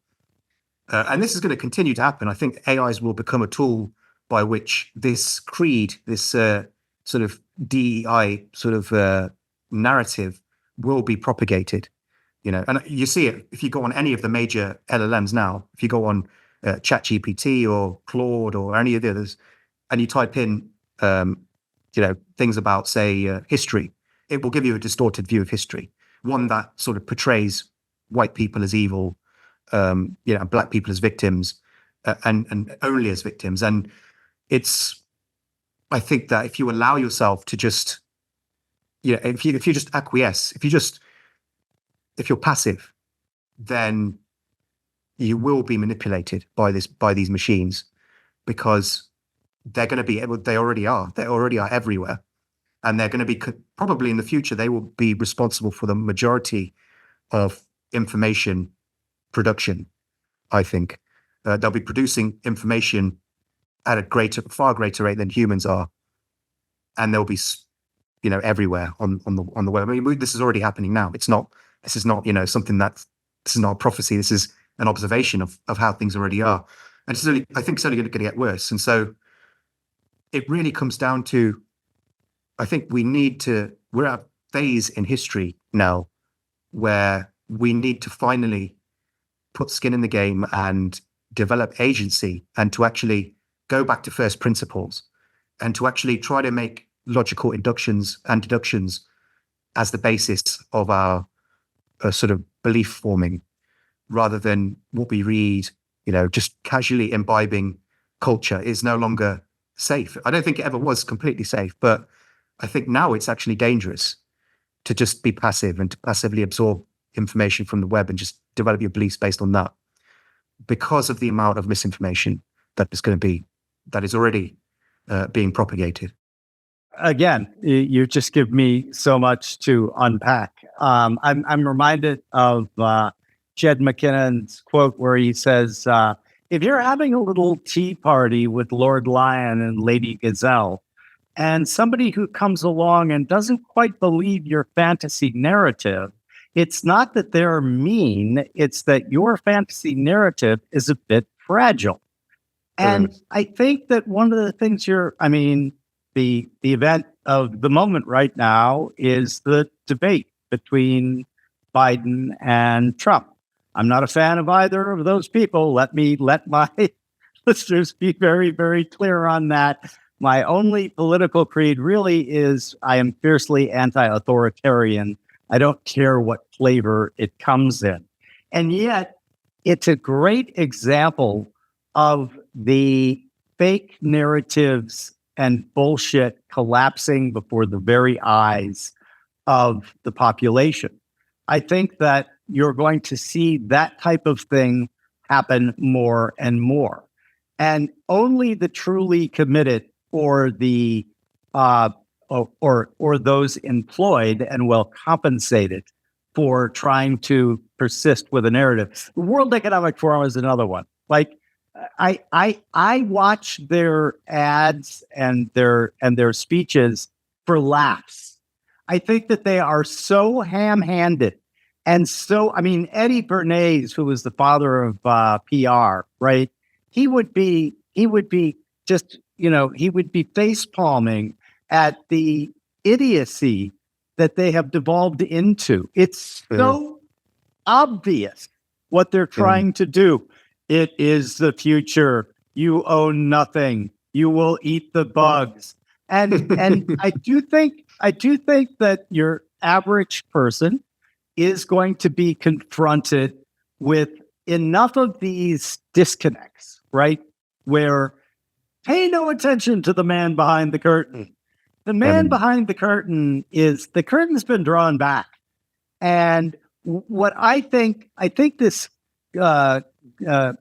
And this is going to continue to happen. I think AIs will become a tool by which this creed, this sort of DEI sort of narrative will be propagated. And you see it if you go on any of the major LLMs now. If you go on ChatGPT or Claude or any of the others, and you type in, things about, say, history, it will give you a distorted view of history, one that sort of portrays white people as evil, black people as victims, and only as victims. And I think that if you allow yourself to just, if you just acquiesce, if you're passive, then you will be manipulated by these machines, because they're going to be able. They already are everywhere, and they're going to be probably in the future. They will be responsible for the majority of information production. I think they'll be producing information at a far greater rate than humans are, and they'll be, everywhere on the web. I mean, this is already happening now. This is not something this is not a prophecy. This is an observation of how things already are, and I think it's only going to get worse. And so, it really comes down to, I think we're at a phase in history now where we need to finally put skin in the game and develop agency, and to actually go back to first principles, and to actually try to make logical inductions and deductions as the basis of our sort of belief forming, rather than what we read, just casually imbibing culture is no longer safe. I don't think it ever was completely safe, but I think now it's actually dangerous to just be passive and to passively absorb information from the web and just develop your beliefs based on that, because of the amount of misinformation that is already being propagated. Again, you just give me so much to unpack. I'm reminded of Jed McKinnon's quote where he says, if you're having a little tea party with Lord Lion and Lady Gazelle, and somebody who comes along and doesn't quite believe your fantasy narrative, it's not that they're mean, it's that your fantasy narrative is a bit fragile. And I think that one of the things the event of the moment right now is the debate between Biden and Trump. I'm not a fan of either of those people. Let my listeners be very, very clear on that. My only political creed really is I am fiercely anti-authoritarian. I don't care what flavor it comes in. And yet, it's a great example of the fake narratives and bullshit collapsing before the very eyes of the population. I think that you're going to see that type of thing happen more and more. And only the truly committed, or the or those employed and well compensated for trying to persist with a narrative. The World Economic Forum is another one. Like, I watch their ads and their speeches for laughs. I think that they are so ham-handed. And so, Eddie Bernays, who was the father of PR, right? He would be just, he would be face palming at the idiocy that they have devolved into. It's so obvious what they're trying to do. It is the future. You own nothing. You will eat the bugs. And I do think that your average person is going to be confronted with enough of these disconnects, right? Where pay no attention to the man behind the curtain. The man behind the curtain the curtain's been drawn back. And what I think this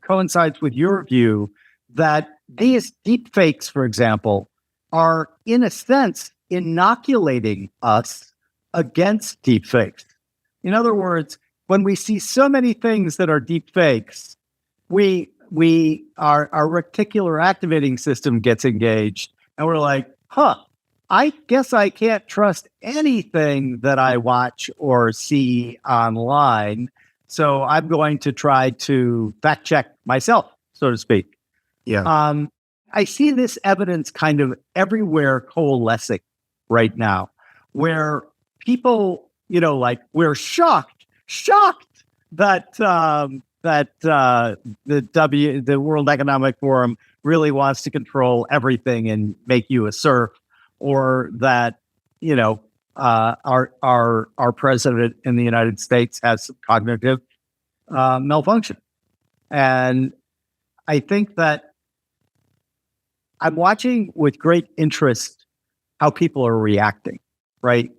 coincides with your view that these deep fakes, for example, are in a sense inoculating us against deep fakes. In other words, when we see so many things that are deep fakes, our reticular activating system gets engaged, and we're like, I guess I can't trust anything that I watch or see online. So I'm going to try to fact check myself, so to speak. Yeah. I see this evidence kind of everywhere coalescing right now, where people, like we're shocked that the World Economic Forum really wants to control everything and make you a serf, or that our president in the United States has some cognitive malfunction. And I think that I'm watching with great interest how people are reacting, right?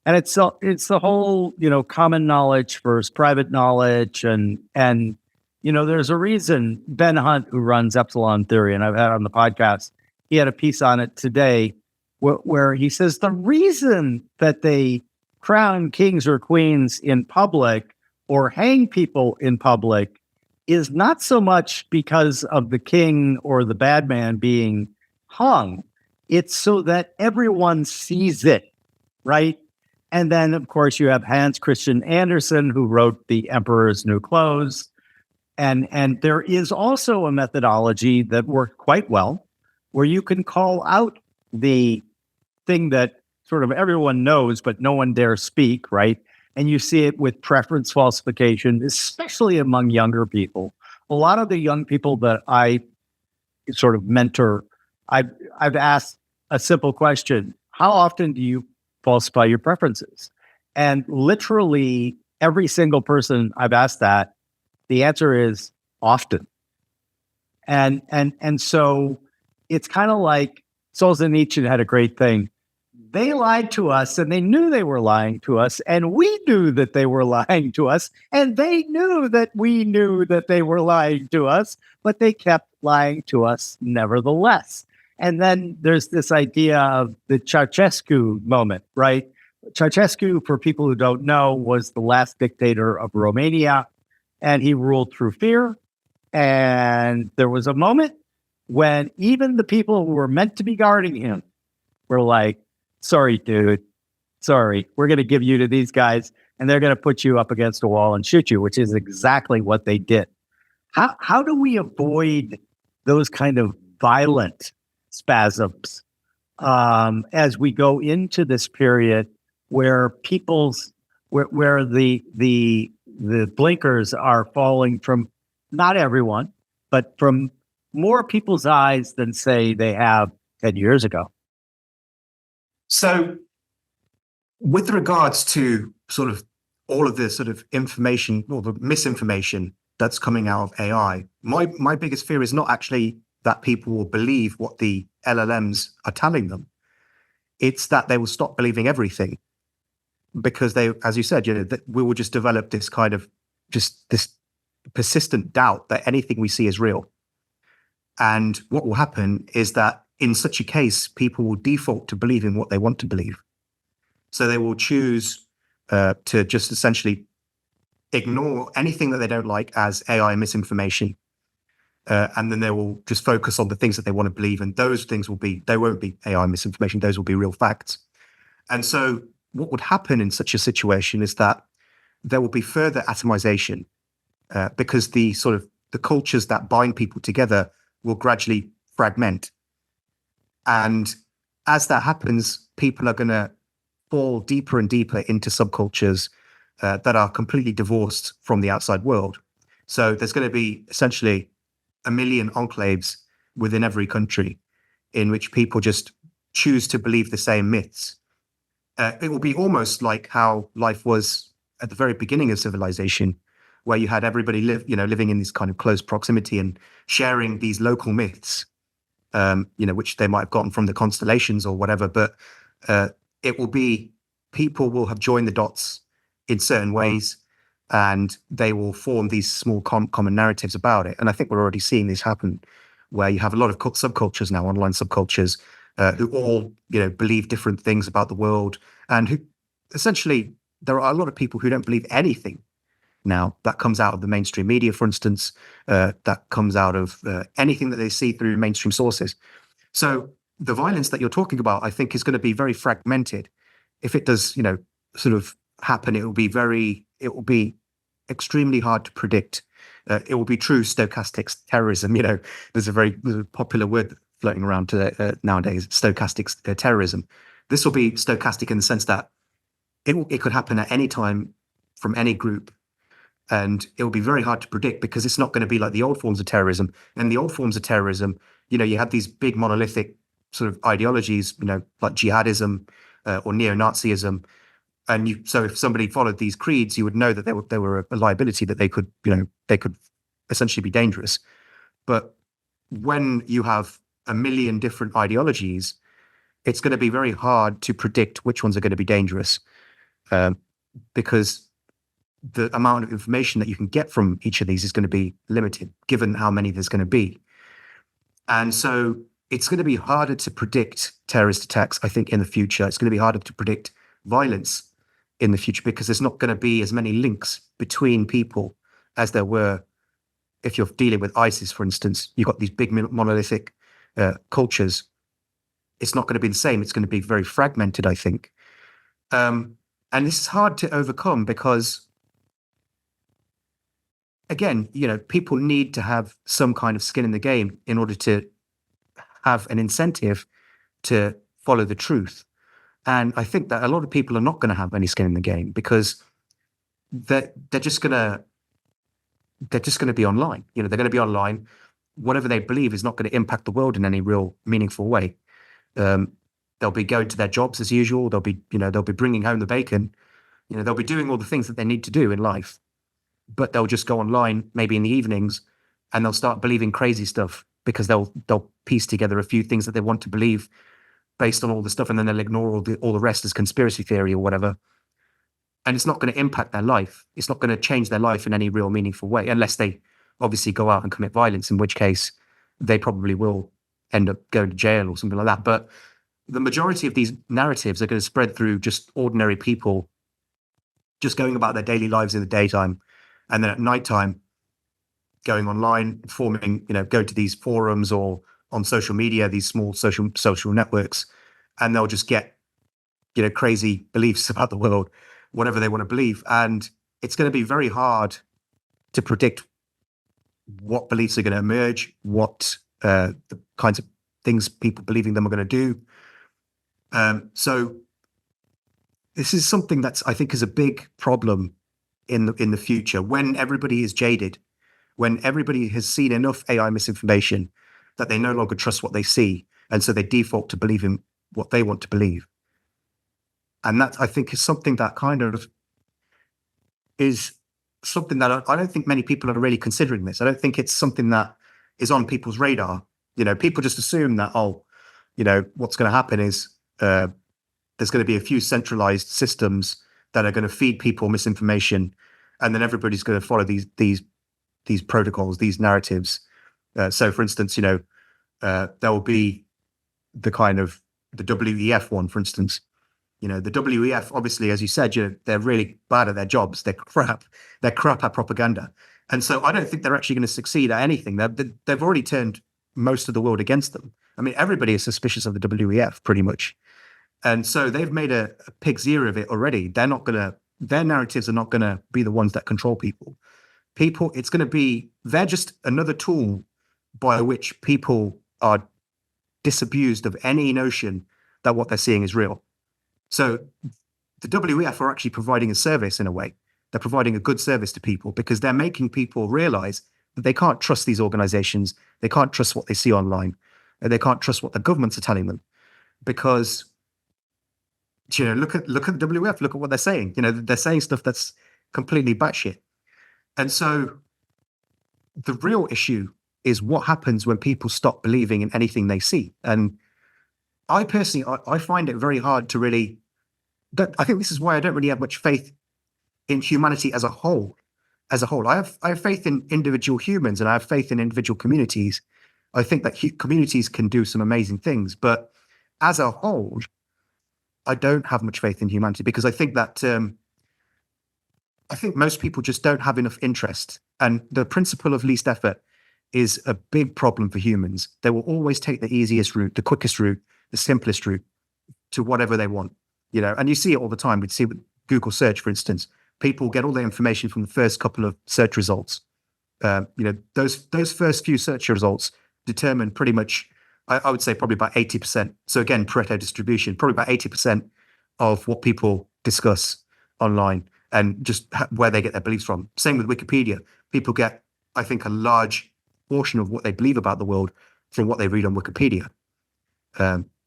And it's the whole, common knowledge versus private knowledge, and there's a reason Ben Hunt, who runs Epsilon Theory, and I've had on the podcast, he had a piece on it today where he says the reason that they crown kings or queens in public or hang people in public is not so much because of the king or the bad man being hung. It's so that everyone sees it, right? And then, of course, you have Hans Christian Andersen, who wrote The Emperor's New Clothes. And there is also a methodology that worked quite well, where you can call out the thing that sort of everyone knows, but no one dares speak, right? And you see it with preference falsification, especially among younger people. A lot of the young people that I sort of mentor, I've asked a simple question: how often do you falsify your preferences? And literally every single person I've asked that, the answer is often. And so it's kind of like Solzhenitsyn had a great thing. They lied to us, and they knew they were lying to us, and we knew that they were lying to us, and they knew that we knew that they were lying to us, but they kept lying to us nevertheless. And then there's this idea of the Ceausescu moment, right? Ceausescu, for people who don't know, was the last dictator of Romania, and he ruled through fear. And there was a moment when even the people who were meant to be guarding him were like, sorry, dude, sorry, we're going to give you to these guys, and they're going to put you up against a wall and shoot you, which is exactly what they did. How do we avoid those kind of violent spasms as we go into this period where where the blinkers are falling from not everyone, but from more people's eyes than, say, they have 10 years ago? So with regards to sort of all of this sort of information or the misinformation that's coming out of AI, my biggest fear is not actually that people will believe what the LLMs are telling them. It's that they will stop believing everything, because they, as you said, that we will just develop this kind of just this persistent doubt that anything we see is real. And what will happen is that in such a case, people will default to believing what they want to believe. So they will choose to just essentially ignore anything that they don't like as AI misinformation. And then they will just focus on the things that they want to believe. And those things they won't be AI misinformation. Those will be real facts. And so what would happen in such a situation is that there will be further atomization because the cultures that bind people together will gradually fragment. And as that happens, people are going to fall deeper and deeper into subcultures that are completely divorced from the outside world. So there's going to be essentially 1 million enclaves within every country in which people just choose to believe the same myths. It will be almost like how life was at the very beginning of civilization, where you had everybody living in this kind of close proximity and sharing these local myths. Which they might have gotten from the constellations or whatever, but it will be, people will have joined the dots in certain ways, and they will form these small common narratives about it. And I think we're already seeing this happen, where you have a lot of subcultures now, online subcultures, who all believe different things about the world, and who essentially, there are a lot of people who don't believe anything now that comes out of the mainstream media, for instance, that comes out of anything that they see through mainstream sources. So the violence that you're talking about, I think, is going to be very fragmented. If it does, sort of happen, it will be extremely hard to predict. It will be true stochastic terrorism. There's there's a popular word floating around nowadays, stochastic terrorism. This will be stochastic in the sense that it could happen at any time from any group. And it will be very hard to predict because it's not going to be like the old forms of terrorism. And the old forms of terrorism, you had these big monolithic sort of ideologies, like jihadism or neo-Nazism. And so if somebody followed these creeds, you would know that they were a liability, that they could essentially be dangerous. But when you have a million different ideologies, it's going to be very hard to predict which ones are going to be dangerous, because the amount of information that you can get from each of these is going to be limited, given how many there's going to be. And so it's going to be harder to predict terrorist attacks, I think, in the future. It's going to be harder to predict violence in the future because there's not going to be as many links between people as there were if you're dealing with ISIS, for instance. You've got these big monolithic cultures. It's not going to be the same. It's going to be very fragmented, I think. And this is hard to overcome because, again, people need to have some kind of skin in the game in order to have an incentive to follow the truth. And I think that a lot of people are not going to have any skin in the game because they're just going to be online. They're going to be online. Whatever they believe is not going to impact the world in any real meaningful way. They'll be going to their jobs as usual. They'll be bringing home the bacon. They'll be doing all the things that they need to do in life. But they'll just go online, maybe in the evenings, and they'll start believing crazy stuff because they'll piece together a few things that they want to believe based on all the stuff, and then they'll ignore all the rest as conspiracy theory or whatever. And it's not going to impact their life. It's not going to change their life in any real meaningful way, unless they obviously go out and commit violence, in which case they probably will end up going to jail or something like that. But the majority of these narratives are going to spread through just ordinary people just going about their daily lives in the daytime. And then at nighttime, going online, go to these forums or on social media, these small social networks, and they'll just get, crazy beliefs about the world, whatever they want to believe. And it's going to be very hard to predict what beliefs are going to emerge, what the kinds of things people believing them are going to do. So this is something that's, I think, is a big problem in the future, when everybody is jaded, when everybody has seen enough AI misinformation that they no longer trust what they see, and so they default to believing what they want to believe. And that, I think, is something that kind of is something that I don't think many people are really considering this. I don't think it's something that is on people's radar. People just assume that, what's going to happen is there's going to be a few centralized systems that are going to feed people misinformation, and then everybody's going to follow these protocols, these narratives. So, for instance, there will be the kind of the WEF one, for instance. The WEF, obviously, as you said, they're really bad at their jobs. They're crap. They're crap at propaganda. And so I don't think they're actually going to succeed at anything. They've already turned most of the world against them. I mean, everybody is suspicious of the WEF, pretty much. And so they've made a pig's ear of it already. Their narratives are not going to be the ones that control people. It's going to be, they're just another tool by which people are disabused of any notion that what they're seeing is real. So the WEF are actually providing a service in a way. They're providing a good service to people because they're making people realize that they can't trust these organizations. They can't trust what they see online. And they can't trust what the governments are telling them because, look at the WEF, look at what they're saying. They're saying stuff that's completely batshit. And so the real issue is what happens when people stop believing in anything they see. And I personally, I find it very hard to really, I think this is why I don't really have much faith in humanity as a whole. I have faith in individual humans, and I have faith in individual communities. I think that communities can do some amazing things, but as a whole, I don't have much faith in humanity because I think that I think most people just don't have enough interest. And the principle of least effort is a big problem for humans. They will always take the easiest route, the quickest route, the simplest route to whatever they want. And you see it all the time. We'd see with Google search, for instance. people get all their information from the first couple of search results. Those first few search results determine pretty much, I would say probably about 80%. So again, Pareto distribution, probably about 80% of what people discuss online and just where they get their beliefs from. Same with Wikipedia. People get, I think, a large portion of what they believe about the world from what they read on Wikipedia.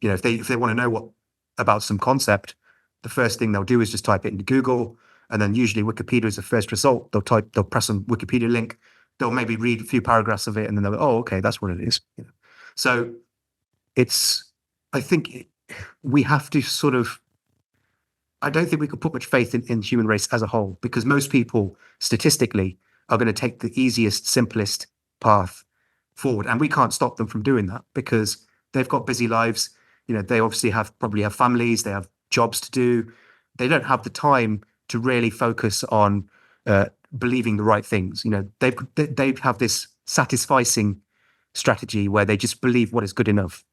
If they want to know about some concept, the first thing they'll do is just type it into Google, and then usually Wikipedia is the first result. They'll press a Wikipedia link, they'll maybe read a few paragraphs of it, and then they'll go, oh, okay, that's what it is. So I think we have to sort of, I don't think we could put much faith in the human race as a whole, because most people statistically are going to take the easiest, simplest path forward. And we can't stop them from doing that because they've got busy lives. They obviously probably have families, they have jobs to do. They don't have the time to really focus on believing the right things. They have this satisficing strategy where they just believe what is good enough.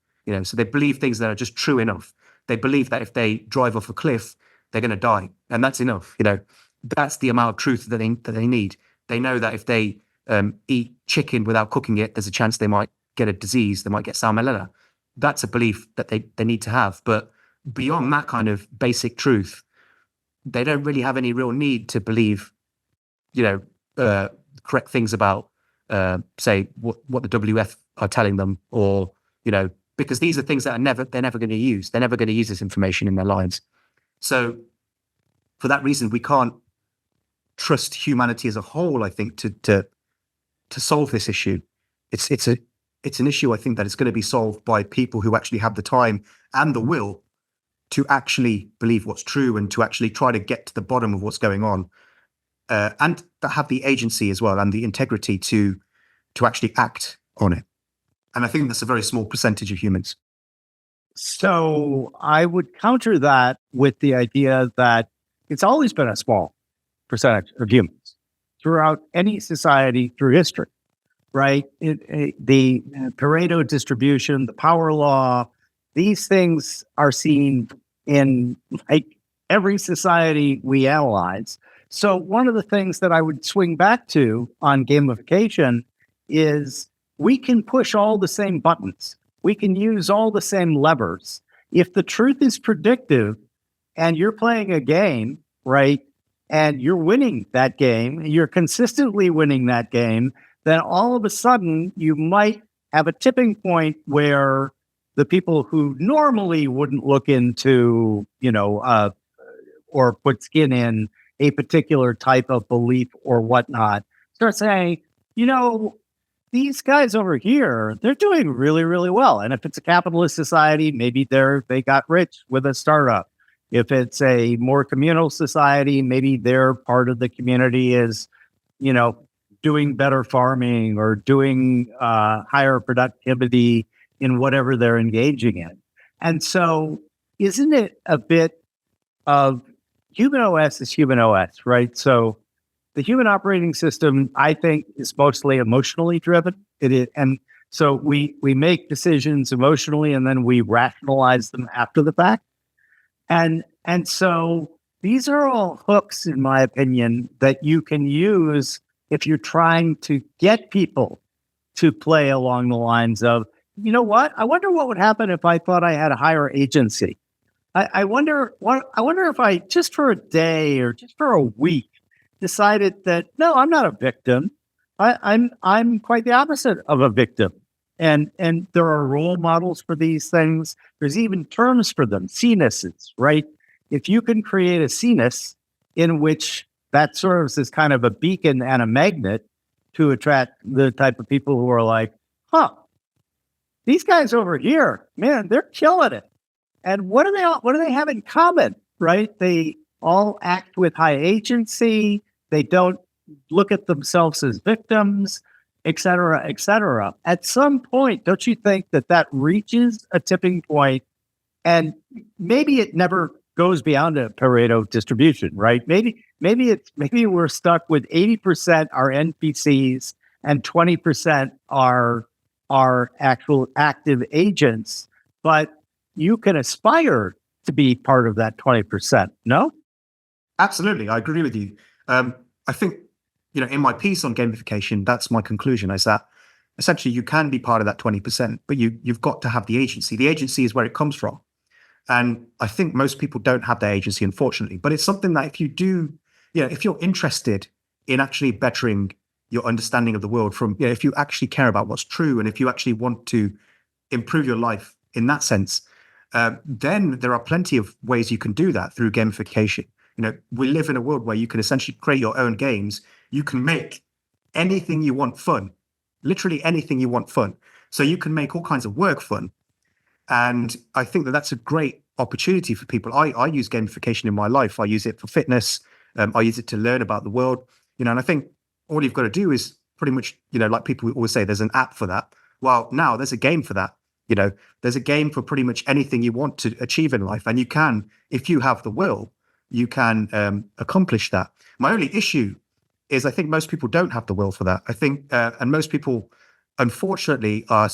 So they believe things that are just true enough. They believe that if they drive off a cliff, they're going to die, and that's enough. That's the amount of truth that they need. They know that if they eat chicken without cooking it, there's a chance they might get a disease. They might get salmonella. That's a belief that they need to have. But beyond that kind of basic truth, they don't really have any real need to believe, correct things about, say, what the WF are telling them, or because these are things that they're never going to use. They're never going to use this information in their lives. So for that reason, we can't trust humanity as a whole, I think, to solve this issue. It's an issue, I think, that is going to be solved by people who actually have the time and the will to actually believe what's true and to actually try to get to the bottom of what's going on, and that have the agency as well and the integrity to actually act on it. And I think that's a very small percentage of humans. So I would counter that with the idea that it's always been a small percentage of humans throughout any society through history, right? The Pareto distribution, the power law, these things are seen in like every society we analyze. So one of the things that I would swing back to on gamification is we can push all the same buttons. We can use all the same levers. If the truth is predictive and you're playing a game, right, and you're winning that game, you're consistently winning that game, then all of a sudden you might have a tipping point where the people who normally wouldn't look into, or put skin in a particular type of belief or whatnot, start saying, these guys over here, they're doing really, really well. And if it's a capitalist society, maybe they got rich with a startup. If it's a more communal society, maybe their part of the community is, doing better farming or doing higher productivity in whatever they're engaging in. And so isn't it a bit of human OS is human OS, right? So the human operating system, I think, is mostly emotionally driven. It is, and so we make decisions emotionally and then we rationalize them after the fact. And so these are all hooks, in my opinion, that you can use if you're trying to get people to play along the lines of, I wonder what would happen if I thought I had a higher agency. I wonder if I, just for a day or just for a week, decided that, no, I'm not a victim. I'm quite the opposite of a victim. And there are role models for these things. There's even terms for them, C-nesses, right? If you can create a C-ness in which that serves as kind of a beacon and a magnet to attract the type of people who are like, these guys over here, man, they're killing it. And what do they have in common, right? They all act with high agency. They don't look at themselves as victims, et cetera, et cetera. At some point, don't you think that reaches a tipping point, and maybe it never goes beyond a Pareto distribution, right? Maybe we're stuck with 80% are NPCs and 20% are actual active agents, but you can aspire to be part of that 20%, no? Absolutely, I agree with you. I think, in my piece on gamification, that's my conclusion, is that essentially you can be part of that 20%, but you've got to have the agency. The agency is where it comes from. And I think most people don't have that agency, unfortunately. But it's something that if you do, if you're interested in actually bettering your understanding of the world from, if you actually care about what's true, and if you actually want to improve your life in that sense, then there are plenty of ways you can do that through gamification. We live in a world where you can essentially create your own games. You can make anything you want fun, literally anything you want fun. So you can make all kinds of work fun. And I think that that's a great opportunity for people. I use gamification in my life. I use it for fitness. I use it to learn about the world. And I think all you've got to do is pretty much, like people always say, there's an app for that. Well, now there's a game for that. There's a game for pretty much anything you want to achieve in life. And you can, if you have the will, you can accomplish that. My only issue is I think most people don't have the will for that. I think, and most people, unfortunately, are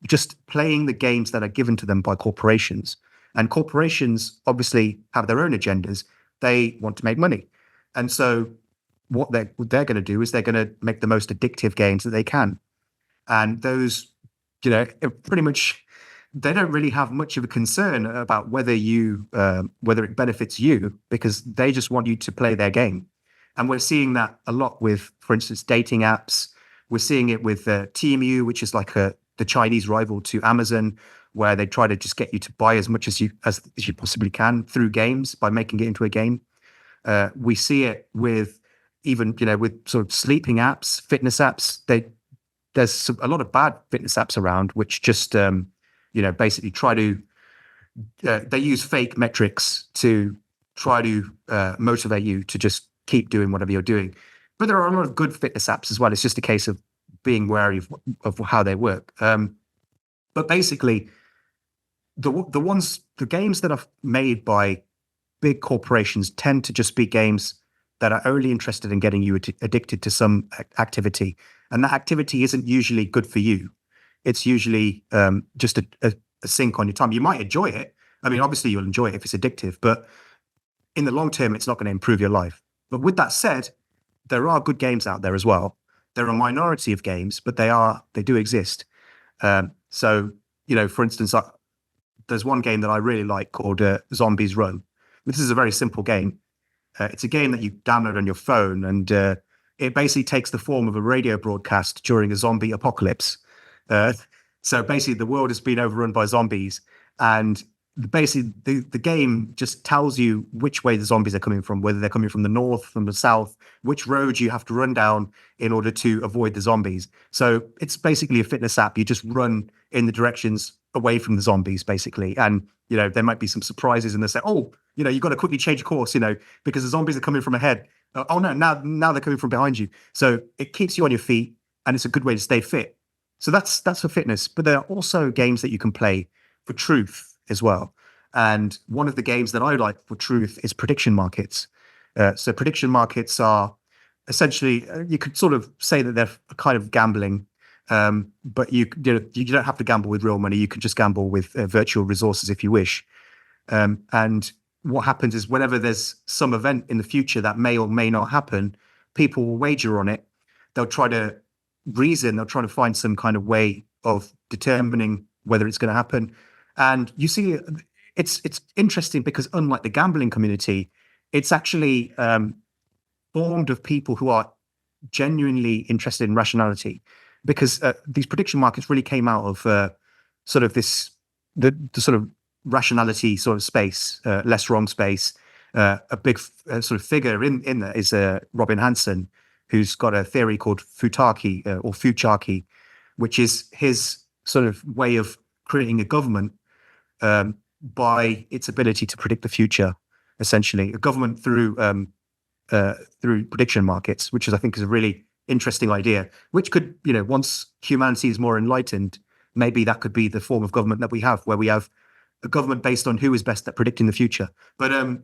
just playing the games that are given to them by corporations. And corporations obviously have their own agendas. They want to make money. And so what they're going to do is they're going to make the most addictive games that they can. And those, pretty much, they don't really have much of a concern about whether it benefits you, because they just want you to play their game. And we're seeing that a lot with, for instance, dating apps. We're seeing it with TMU, which is like the Chinese rival to Amazon, where they try to just get you to buy as much as you possibly can through games by making it into a game. We see it with even, with sort of sleeping apps, fitness apps. There's a lot of bad fitness apps around, which just, basically try to, they use fake metrics to try to motivate you to just keep doing whatever you're doing. But there are a lot of good fitness apps as well. It's just a case of being wary of how they work. But basically, the games that are made by big corporations tend to just be games that are only interested in getting you addicted to some activity. And that activity isn't usually good for you. It's usually just a sink on your time. You might enjoy it. I mean, obviously you'll enjoy it if it's addictive, but in the long term, it's not going to improve your life. But with that said, there are good games out there as well. There are a minority of games, but they do exist. So, for instance, there's one game that I really like called Zombies Run. This is a very simple game. It's a game that you download on your phone, and it basically takes the form of a radio broadcast during a zombie apocalypse. So basically, the world has been overrun by zombies, and basically the game just tells you which way the zombies are coming from, whether they're coming from the north, from the south, which roads you have to run down in order to avoid the zombies. So it's basically a fitness app. You just run in the directions away from the zombies, basically. And, there might be some surprises, and they say, oh, you've got to quickly change course, because the zombies are coming from ahead. Oh no, now they're coming from behind you. So it keeps you on your feet, and it's a good way to stay fit. So that's for fitness. But there are also games that you can play for truth as well. And one of the games that I like for truth is prediction markets. So prediction markets are essentially, you could sort of say that they're a kind of gambling, but you don't have to gamble with real money. You can just gamble with virtual resources if you wish. And what happens is whenever there's some event in the future that may or may not happen, people will wager on it. They'll try to reason, they'll try to find some kind of way of determining whether it's going to happen. And you see, it's interesting because unlike the gambling community, it's actually formed of people who are genuinely interested in rationality, because these prediction markets really came out of sort of this, the sort of rationality sort of space, less wrong space. A big sort of figure in there is Robin Hanson, who's got a theory called futarchy, which is his sort of way of creating a government by its ability to predict the future, essentially a government through prediction markets, which I think is a really interesting idea, which could, once humanity is more enlightened, maybe that could be the form of government that we have, where we have a government based on who is best at predicting the future. But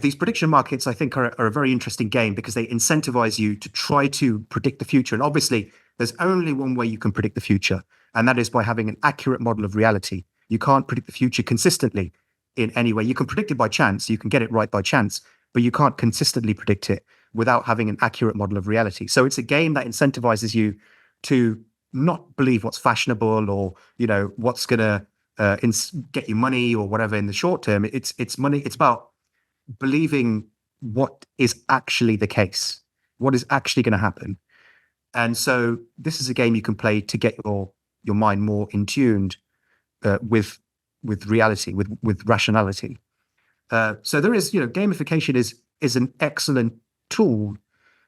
these prediction markets, I think, are a very interesting game because they incentivize you to try to predict the future. And obviously, there's only one way you can predict the future, and that is by having an accurate model of reality. You can't predict the future consistently in any way. You can predict it by chance. You can get it right by chance. but you can't consistently predict it without having an accurate model of reality. So it's a game that incentivizes you to not believe what's fashionable or, what's going to get you money or whatever in the short term. It's money. It's about believing what is actually the case, what is actually going to happen. And so this is a game you can play to get your mind more in tuned with reality, with rationality. So there is, gamification is an excellent tool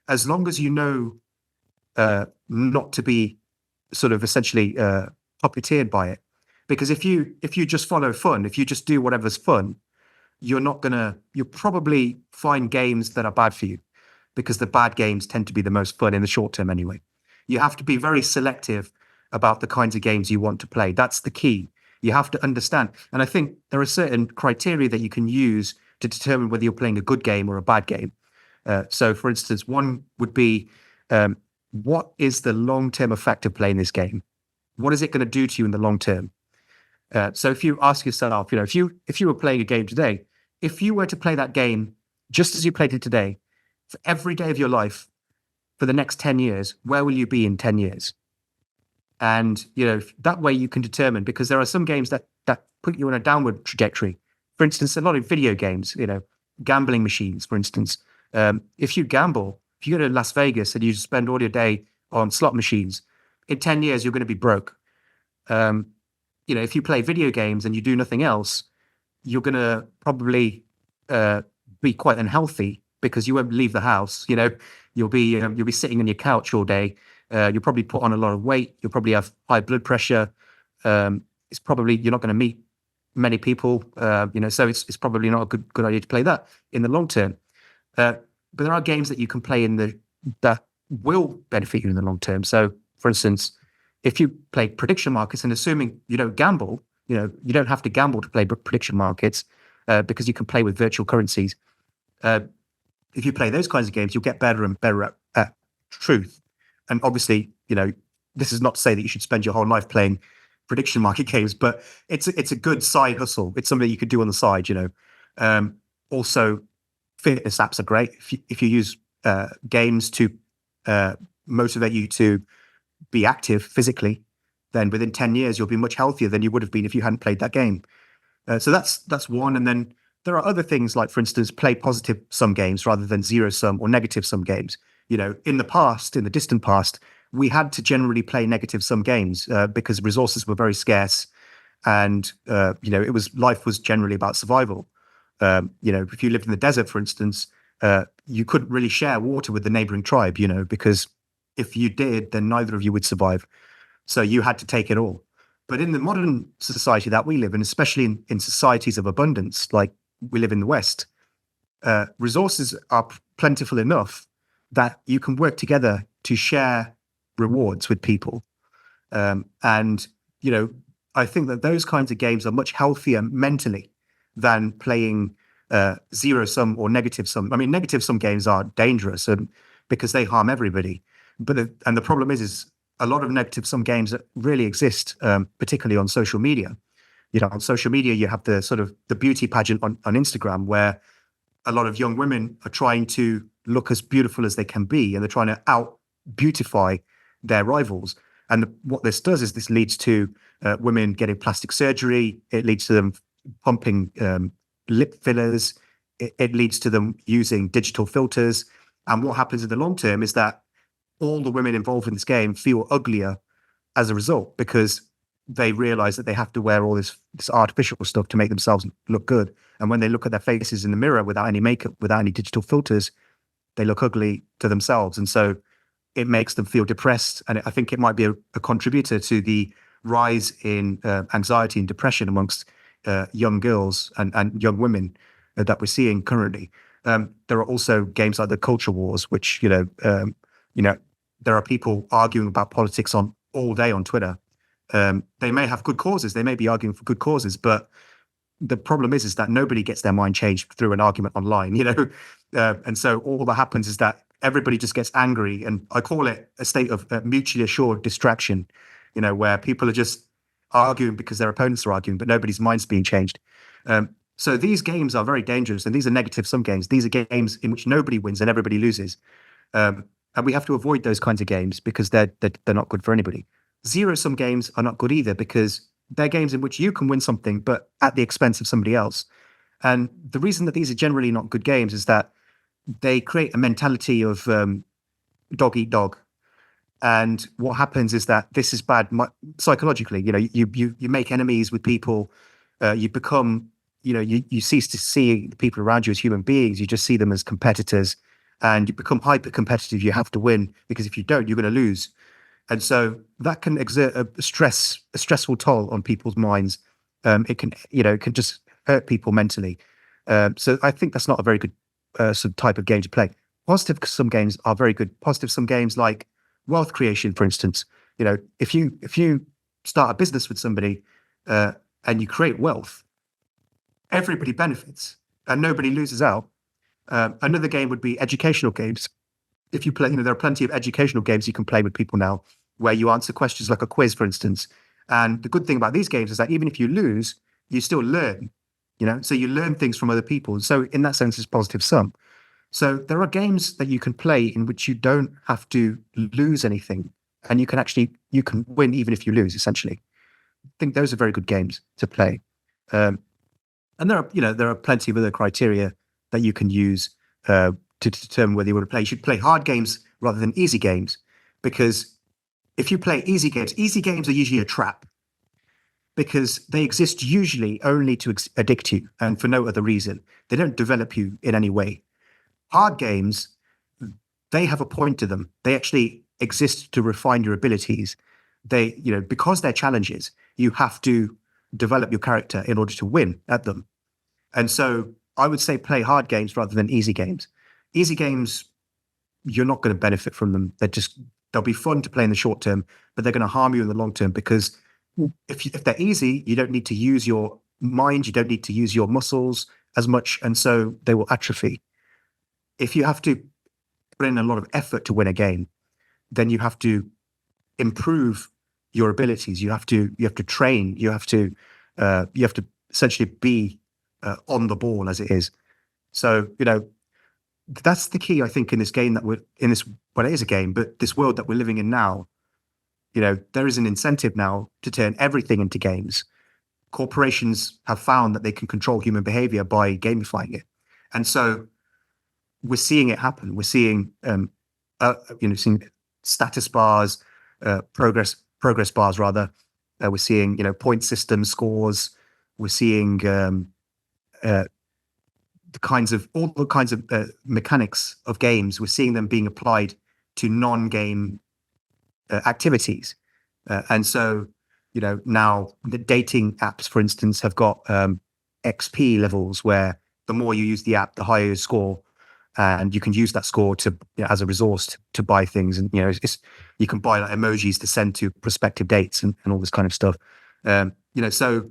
as long as you know not to be sort of essentially puppeteered by it. Because if you just follow fun, if you just do whatever's fun, you'll probably find games that are bad for you, because the bad games tend to be the most fun in the short term anyway. You have to be very selective about the kinds of games you want to play. That's the key. You have to understand. And I think there are certain criteria that you can use to determine whether you're playing a good game or a bad game. So, for instance, one would be, what is the long-term effect of playing this game? What is it going to do to you in the long term? So if you ask yourself, if you were playing a game today, if you were to play that game just as you played it today, for every day of your life, for the next 10 years, where will you be in 10 years? And, that way you can determine, because there are some games that put you on a downward trajectory. For instance, a lot of video games, gambling machines, for instance. If you gamble, if you go to Las Vegas and you spend all your day on slot machines, in 10 years, you're going to be broke. If you play video games and you do nothing else, you're going to probably be quite unhealthy, because you won't leave the house. You'll be sitting on your couch all day. You'll probably put on a lot of weight. You'll probably have high blood pressure. It's probably, you're not going to meet many people. So it's probably not a good idea to play that in the long term. But there are games that you can play that will benefit you in the long term. So, for instance, if you play prediction markets, and assuming you don't gamble, you don't have to gamble to play prediction markets, because you can play with virtual currencies. If you play those kinds of games, you'll get better and better at truth. And obviously, this is not to say that you should spend your whole life playing prediction market games, but it's a good side hustle. It's something you could do on the side. Also, fitness apps are great. If you use games to motivate you to be active physically, then within 10 years you'll be much healthier than you would have been if you hadn't played that game. So that's one. And then there are other things like, for instance, play positive sum games rather than zero sum or negative sum games. In the distant past, we had to generally play negative sum games because resources were very scarce, and life was generally about survival. If you lived in the desert, for instance, you couldn't really share water with the neighboring tribe, because if you did, then neither of you would survive. So you had to take it all. But in the modern society that we live in, especially in societies of abundance, like we live in the West, resources are plentiful enough that you can work together to share rewards with people. And I think that those kinds of games are much healthier mentally than playing zero sum or negative sum. I mean, negative sum games are dangerous because they harm everybody. But the problem is a lot of negative sum games that really exist, particularly on social media. On social media, you have the sort of the beauty pageant on Instagram, where a lot of young women are trying to look as beautiful as they can be, and they're trying to out beautify their rivals. And what this does is this leads to women getting plastic surgery. It leads to them pumping lip fillers. It leads to them using digital filters. And what happens in the long term is that all the women involved in this game feel uglier as a result, because they realize that they have to wear all this artificial stuff to make themselves look good. And when they look at their faces in the mirror without any makeup, without any digital filters, they look ugly to themselves. And so it makes them feel depressed. And I think it might be a contributor to the rise in anxiety and depression amongst young girls and young women that we're seeing currently. There are also games like the culture wars, which, there are people arguing about politics all day on Twitter. They may have good causes. They may be arguing for good causes, but the problem is that nobody gets their mind changed through an argument online, and so all that happens is that everybody just gets angry. And I call it a state of mutually assured distraction, where people are just arguing because their opponents are arguing, but nobody's mind's being changed. So these games are very dangerous, and these are negative sum games. These are games in which nobody wins and everybody loses. And we have to avoid those kinds of games because they're not good for anybody. Zero sum games are not good either because they're games in which you can win something, but at the expense of somebody else. And the reason that these are generally not good games is that they create a mentality of dog eat dog. And what happens is that this is bad psychologically. You make enemies with people. You become, you cease to see the people around you as human beings. You just see them as competitors, and you become hyper competitive. You have to win because if you don't, you're going to lose. And so that can exert a stressful toll on people's minds. It can just hurt people mentally. So I think that's not a very good sort of type of game to play. Positive sum games are very good. Positive sum games like wealth creation, for instance. If you start a business with somebody and you create wealth, everybody benefits and nobody loses out. Another game would be educational games. If you play, there are plenty of educational games you can play with people now where you answer questions like a quiz, for instance. And the good thing about these games is that even if you lose, you still learn, so you learn things from other people. So in that sense, it's positive sum. So there are games that you can play in which you don't have to lose anything, and you can win even if you lose, essentially. I think those are very good games to play. And there are plenty of other criteria that you can use to determine whether you want to play. You should play hard games rather than easy games, because if you play easy games are usually a trap because they exist usually only to addict you and for no other reason. They don't develop you in any way. Hard games, they have a point to them. They actually exist to refine your abilities. Because they're challenges, you have to develop your character in order to win at them. And so I would say play hard games rather than easy games. Easy games, you're not going to benefit from them. They'll be fun to play in the short term, but they're going to harm you in the long term because if they're easy, you don't need to use your mind, you don't need to use your muscles as much, and so they will atrophy. If you have to put in a lot of effort to win a game, then you have to improve your abilities. You have to train. You have to essentially be on the ball as it is. So that's the key, I think, in this game that we're in this. Well, it is a game, but this world that we're living in now, there is an incentive now to turn everything into games. Corporations have found that they can control human behavior by gamifying it, and so we're seeing it happen. We're seeing, seeing status bars, progress bars rather. We're seeing, point system scores. We're seeing all the kinds of mechanics of games. We're seeing them being applied to non-game activities, and so now the dating apps, for instance, have got XP levels where the more you use the app, the higher your score. And you can use that score to as a resource to buy things, and you can buy like emojis to send to prospective dates and all this kind of stuff. So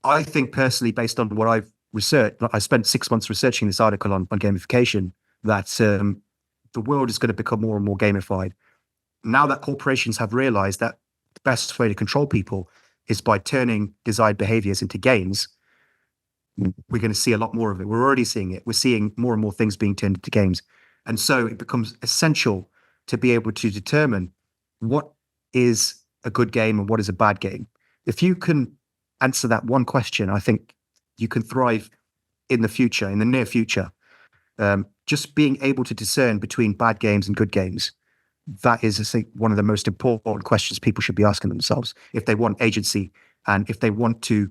I think personally, based on what I've researched, I spent 6 months researching this article on gamification, that the world is going to become more and more gamified. Now that corporations have realized that the best way to control people is by turning desired behaviors into games, we're going to see a lot more of it. We're already seeing it. We're seeing more and more things being turned into games. And so it becomes essential to be able to determine what is a good game and what is a bad game. If you can answer that one question, I think you can thrive in the near future. Just being able to discern between bad games and good games, that is, I think, one of the most important questions people should be asking themselves if they want agency and if they want to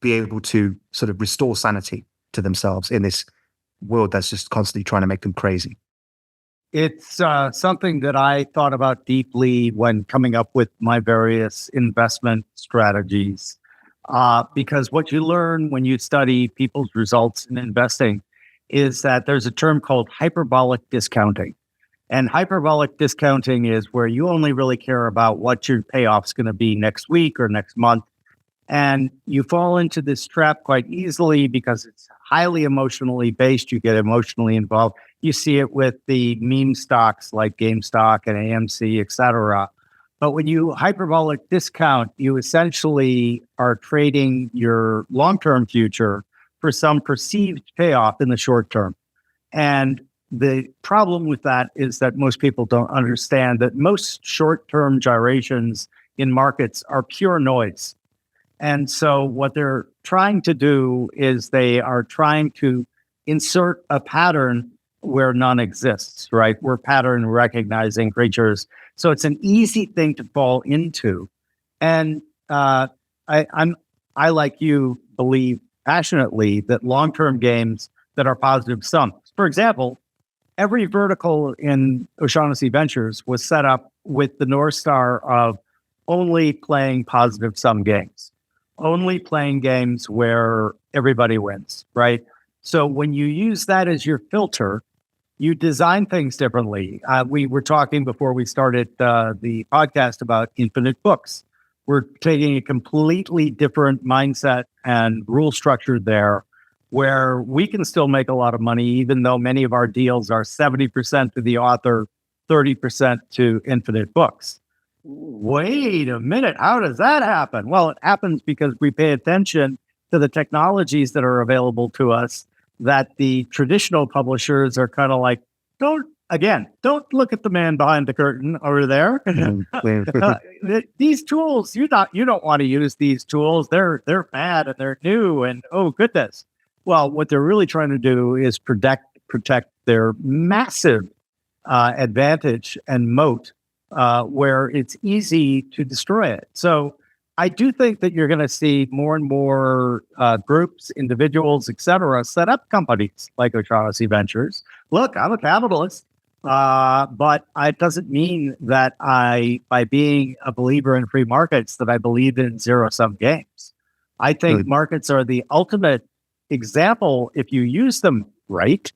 be able to sort of restore sanity to themselves in this world that's just constantly trying to make them crazy. It's something that I thought about deeply when coming up with my various investment strategies, because what you learn when you study people's results in investing is that there's a term called hyperbolic discounting. And hyperbolic discounting is where you only really care about what your payoff's going to be next week or next month. And you fall into this trap quite easily because it's highly emotionally based. You get emotionally involved. You see it with the meme stocks like GameStop and AMC, et cetera. But when you hyperbolic discount, you essentially are trading your long-term future for some perceived payoff in the short term. And the problem with that is that most people don't understand that most short-term gyrations in markets are pure noise. And so what they're trying to do is they are trying to insert a pattern where none exists, right? We're pattern recognizing creatures. So it's an easy thing to fall into. And I, like you, believe passionately that long-term games that are positive sum. For example, every vertical in O'Shaughnessy Ventures was set up with the North Star of only playing positive sum games, only playing games where everybody wins, right? So when you use that as your filter, you design things differently. We were talking before we started the podcast about infinite books. We're taking a completely different mindset and rule structure there, where we can still make a lot of money, even though many of our deals are 70% to the author, 30% to infinite books. Wait a minute, how does that happen? Well, it happens because we pay attention to the technologies that are available to us that the traditional publishers are kind of like, don't look at the man behind the curtain over there. These tools, you don't want to use these tools. They're bad and they're new and oh goodness. Well, what they're really trying to do is protect their massive advantage and moat where it's easy to destroy it. So I do think that you're going to see more and more groups, individuals, et cetera, set up companies like O'Shaughnessy Ventures. Look, I'm a capitalist, but it doesn't mean that by being a believer in free markets, that I believe in zero-sum games. I think markets are the ultimate example, if you use them right,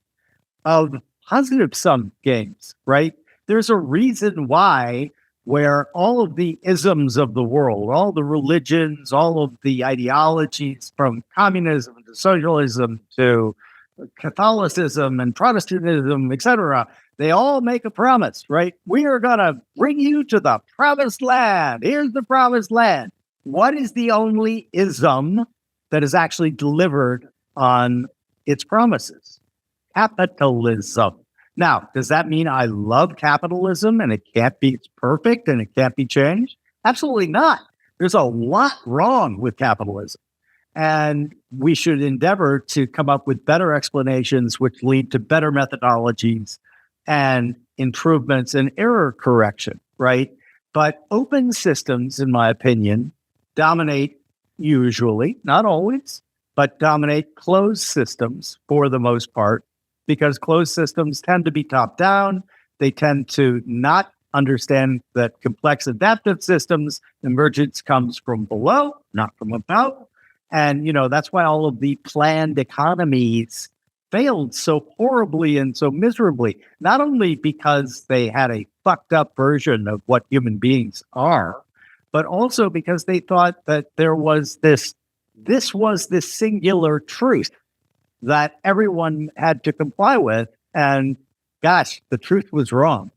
of positive-sum games, right? There's a reason why where all of the isms of the world, all the religions, all of the ideologies from communism to socialism to Catholicism and Protestantism, etc., they all make a promise, right? We are going to bring you to the promised land. Here's the promised land. What is the only ism that is actually delivered on its promises? Capitalism. Now, does that mean I love capitalism and it's perfect and it can't be changed? Absolutely not. There's a lot wrong with capitalism. And we should endeavor to come up with better explanations which lead to better methodologies and improvements in error correction, right? But open systems, in my opinion, dominate usually, not always, but dominate closed systems for the most part, because closed systems tend to be top down. They tend to not understand that complex adaptive systems, emergence comes from below, not from above. And, that's why all of the planned economies failed so horribly and so miserably, not only because they had a fucked up version of what human beings are, but also because they thought that there was this was the singular truth that everyone had to comply with. And gosh, the truth was wrong.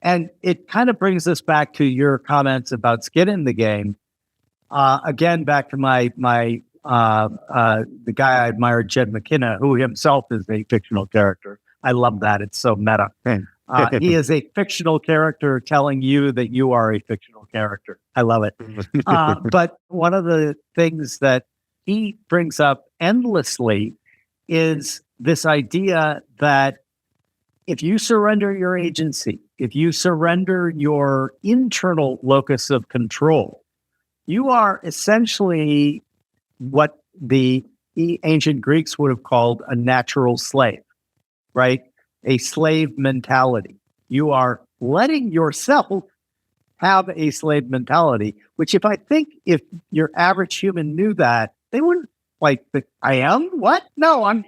And it kind of brings us back to your comments about skin in the game. Again, back to the guy I admired, Jed McKenna, who himself is a fictional character. I love that. It's so meta. He is a fictional character telling you that you are a fictional character. I love it. But one of the things that he brings up endlessly is this idea that if you surrender your agency, if you surrender your internal locus of control, you are essentially what the ancient Greeks would have called a natural slave, right? A slave mentality. You are letting yourself have a slave mentality, which if your average human knew that, they wouldn't I am? What? No, I'm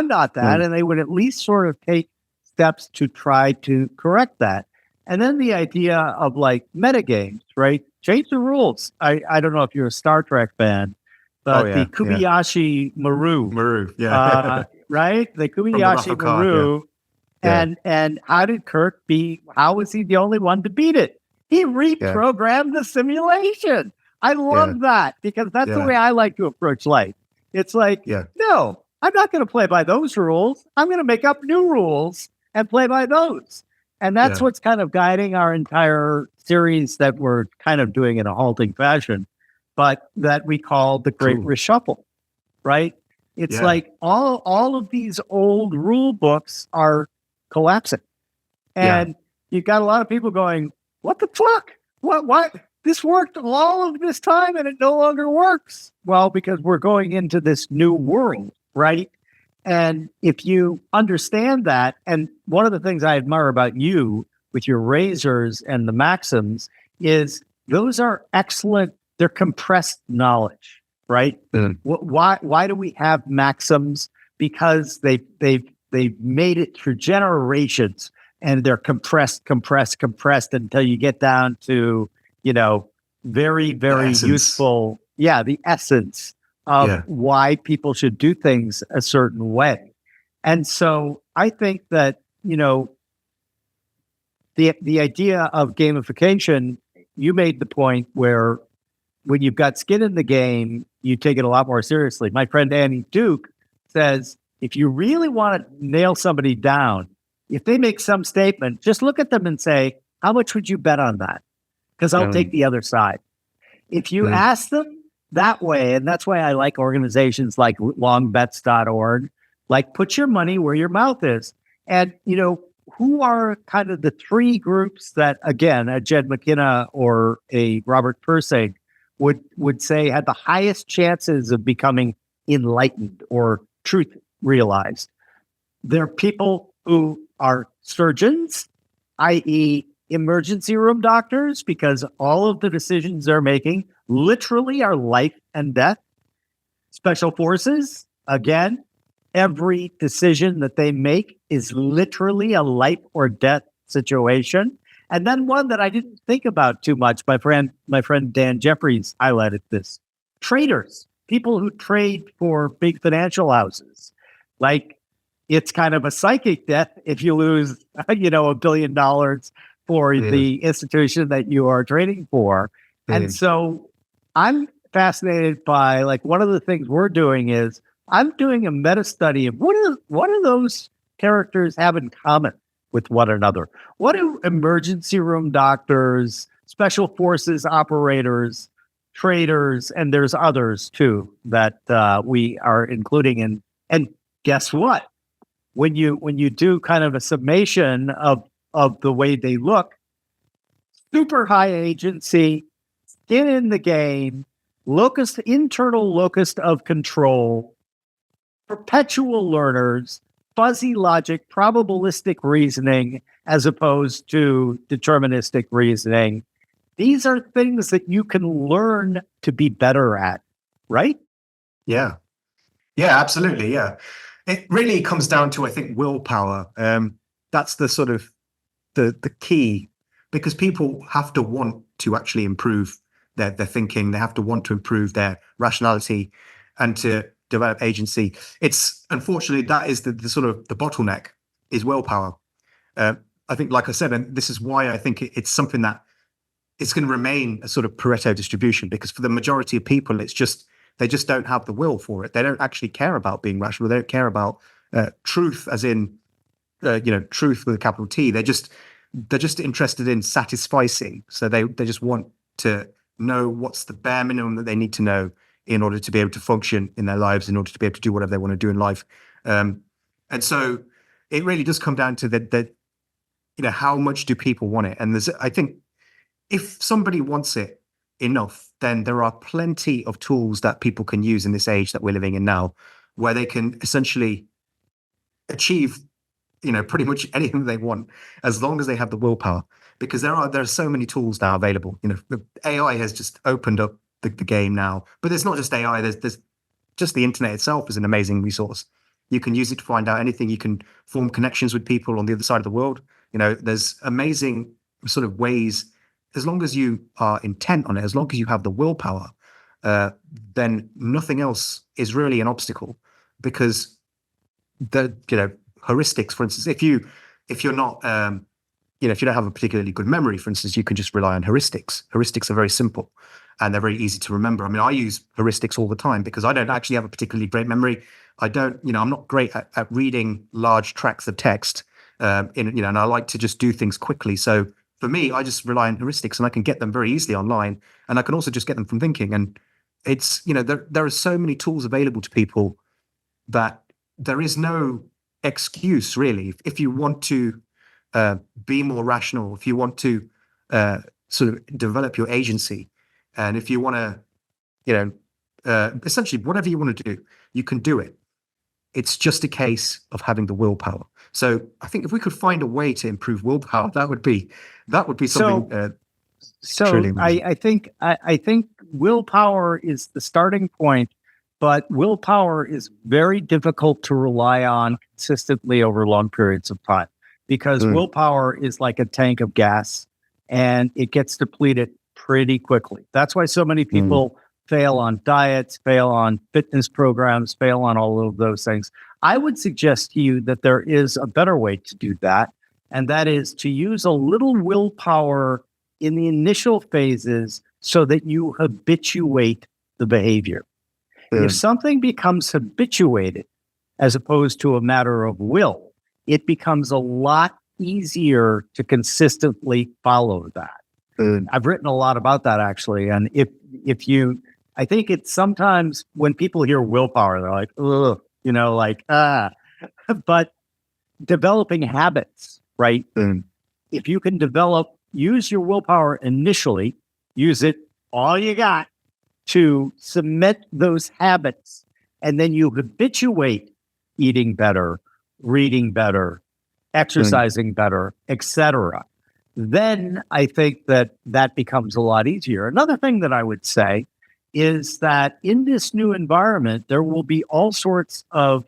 not that. And they would at least sort of take steps to try to correct that. And then the idea of metagames, right? Change the rules. I don't know if you're a Star Trek fan, but the Kobayashi Maru. Right? The Kobayashi Maru. And how did Kirk how was he the only one to beat it? He reprogrammed the simulation. I love that because that's the way I like to approach life. It's like, no, I'm not going to play by those rules. I'm going to make up new rules and play by those. And that's what's kind of guiding our entire series that we're kind of doing in a halting fashion, but that we call the Great Reshuffle, right? It's like all of these old rule books are collapsing. And you've got a lot of people going, what the fuck? What? This worked all of this time and it no longer works. Well, because we're going into this new world, right? And if you understand that, and one of the things I admire about you with your razors and the maxims is those are excellent. They're compressed knowledge, right? Why do we have maxims? Because they've made it through generations, and they're compressed until you get down to, very, very useful. Yeah, the essence of why people should do things a certain way. And so I think that, the idea of gamification, you made the point where when you've got skin in the game, you take it a lot more seriously. My friend Annie Duke says, if you really want to nail somebody down, if they make some statement, just look at them and say, how much would you bet on that? Because I'll take the other side. If you ask them that way, and that's why I like organizations like longbets.org, like put your money where your mouth is. And, who are kind of the three groups that, again, a Jed McKenna or a Robert Pirsig would say had the highest chances of becoming enlightened or truth realized? They're people who are surgeons, i.e., emergency room doctors, because all of the decisions they're making literally are life and death. Special forces, again, every decision that they make is literally a life or death situation. And then one that I didn't think about too much, my friend Dan Jeffries highlighted this. Traders, people who trade for big financial houses. Like, it's kind of a psychic death if you lose, $1 billion for the institution that you are trading for. And so I'm fascinated by, like, one of the things we're doing is I'm doing a meta study of what do those characters have in common with one another? What do emergency room doctors, special forces operators, traders, and there's others too that we are including in? And guess what? When you do kind of a summation of the way they look, super high agency, skin in the game, internal locus of control, perpetual learners, fuzzy logic, probabilistic reasoning, as opposed to deterministic reasoning. These are things that you can learn to be better at, right? Yeah. Yeah, absolutely. Yeah. It really comes down to, I think, willpower. That's the sort of the key, because people have to want to actually improve their thinking. They have to want to improve their rationality and to develop agency. It's unfortunately that is the sort of the bottleneck is willpower. I think, like I said, and this is why I think it's something that it's going to remain a sort of Pareto distribution, because for the majority of people, they just don't have the will for it. They don't actually care about being rational. They don't care about truth, as in truth with a capital T. They're just interested in satisficing. So they just want to know what's the bare minimum that they need to know in order to be able to function in their lives, in order to be able to do whatever they want to do in life. And so it really does come down to how much do people want it? And I think if somebody wants it enough, then there are plenty of tools that people can use in this age that we're living in now, where they can essentially achieve, pretty much anything they want, as long as they have the willpower. Because there are so many tools now available. The AI has just opened up the game now. But there's not just AI. There's just the internet itself is an amazing resource. You can use it to find out anything. You can form connections with people on the other side of the world. There's amazing sort of ways. As long as you are intent on it, as long as you have the willpower, then nothing else is really an obstacle. Because the heuristics, for instance, if you're not if you don't have a particularly good memory, for instance, you can just rely on heuristics. Heuristics are very simple and they're very easy to remember. I mean, I use heuristics all the time because I don't actually have a particularly great memory. I don't, I'm not great at reading large tracts of text, and I like to just do things quickly. So for me, I just rely on heuristics and I can get them very easily online. And I can also just get them from thinking. And it's, there are so many tools available to people that there is no excuse really. If you want to be more rational, if you want to sort of develop your agency, and if you want to, essentially whatever you want to do, you can do it. It's just a case of having the willpower. So I think if we could find a way to improve willpower, that would be something. Truly amazing. I think willpower is the starting point, but willpower is very difficult to rely on consistently over long periods of time because willpower is like a tank of gas and it gets depleted pretty quickly. That's why so many people fail on diets, fail on fitness programs, fail on all of those things. I would suggest to you that there is a better way to do that, and that is to use a little willpower in the initial phases so that you habituate the behavior. If something becomes habituated as opposed to a matter of will, it becomes a lot easier to consistently follow that. I've written a lot about that actually. And I think it's sometimes when people hear willpower, they're like, ugh, but developing habits, right? If you can use your willpower initially, use it all you got to cement those habits, and then you habituate eating better, reading better, exercising better, etc. Then I think that becomes a lot easier. Another thing that I would say is that in this new environment, there will be all sorts of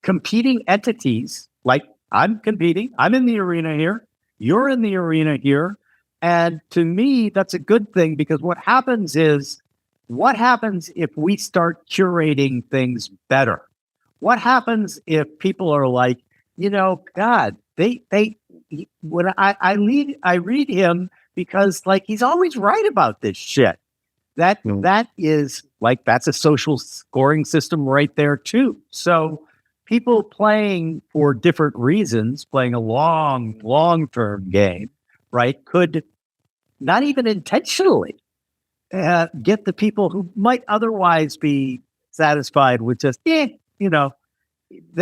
competing entities. Like I'm competing, I'm in the arena here, you're in the arena here. And to me, that's a good thing because what happens if we start curating things better? What happens if people are like, God, when I read him because like he's always right about this shit. That is like that's a social scoring system right there too. So people playing for different reasons, playing a long-term game, right, could not even intentionally get the people who might otherwise be satisfied with just, they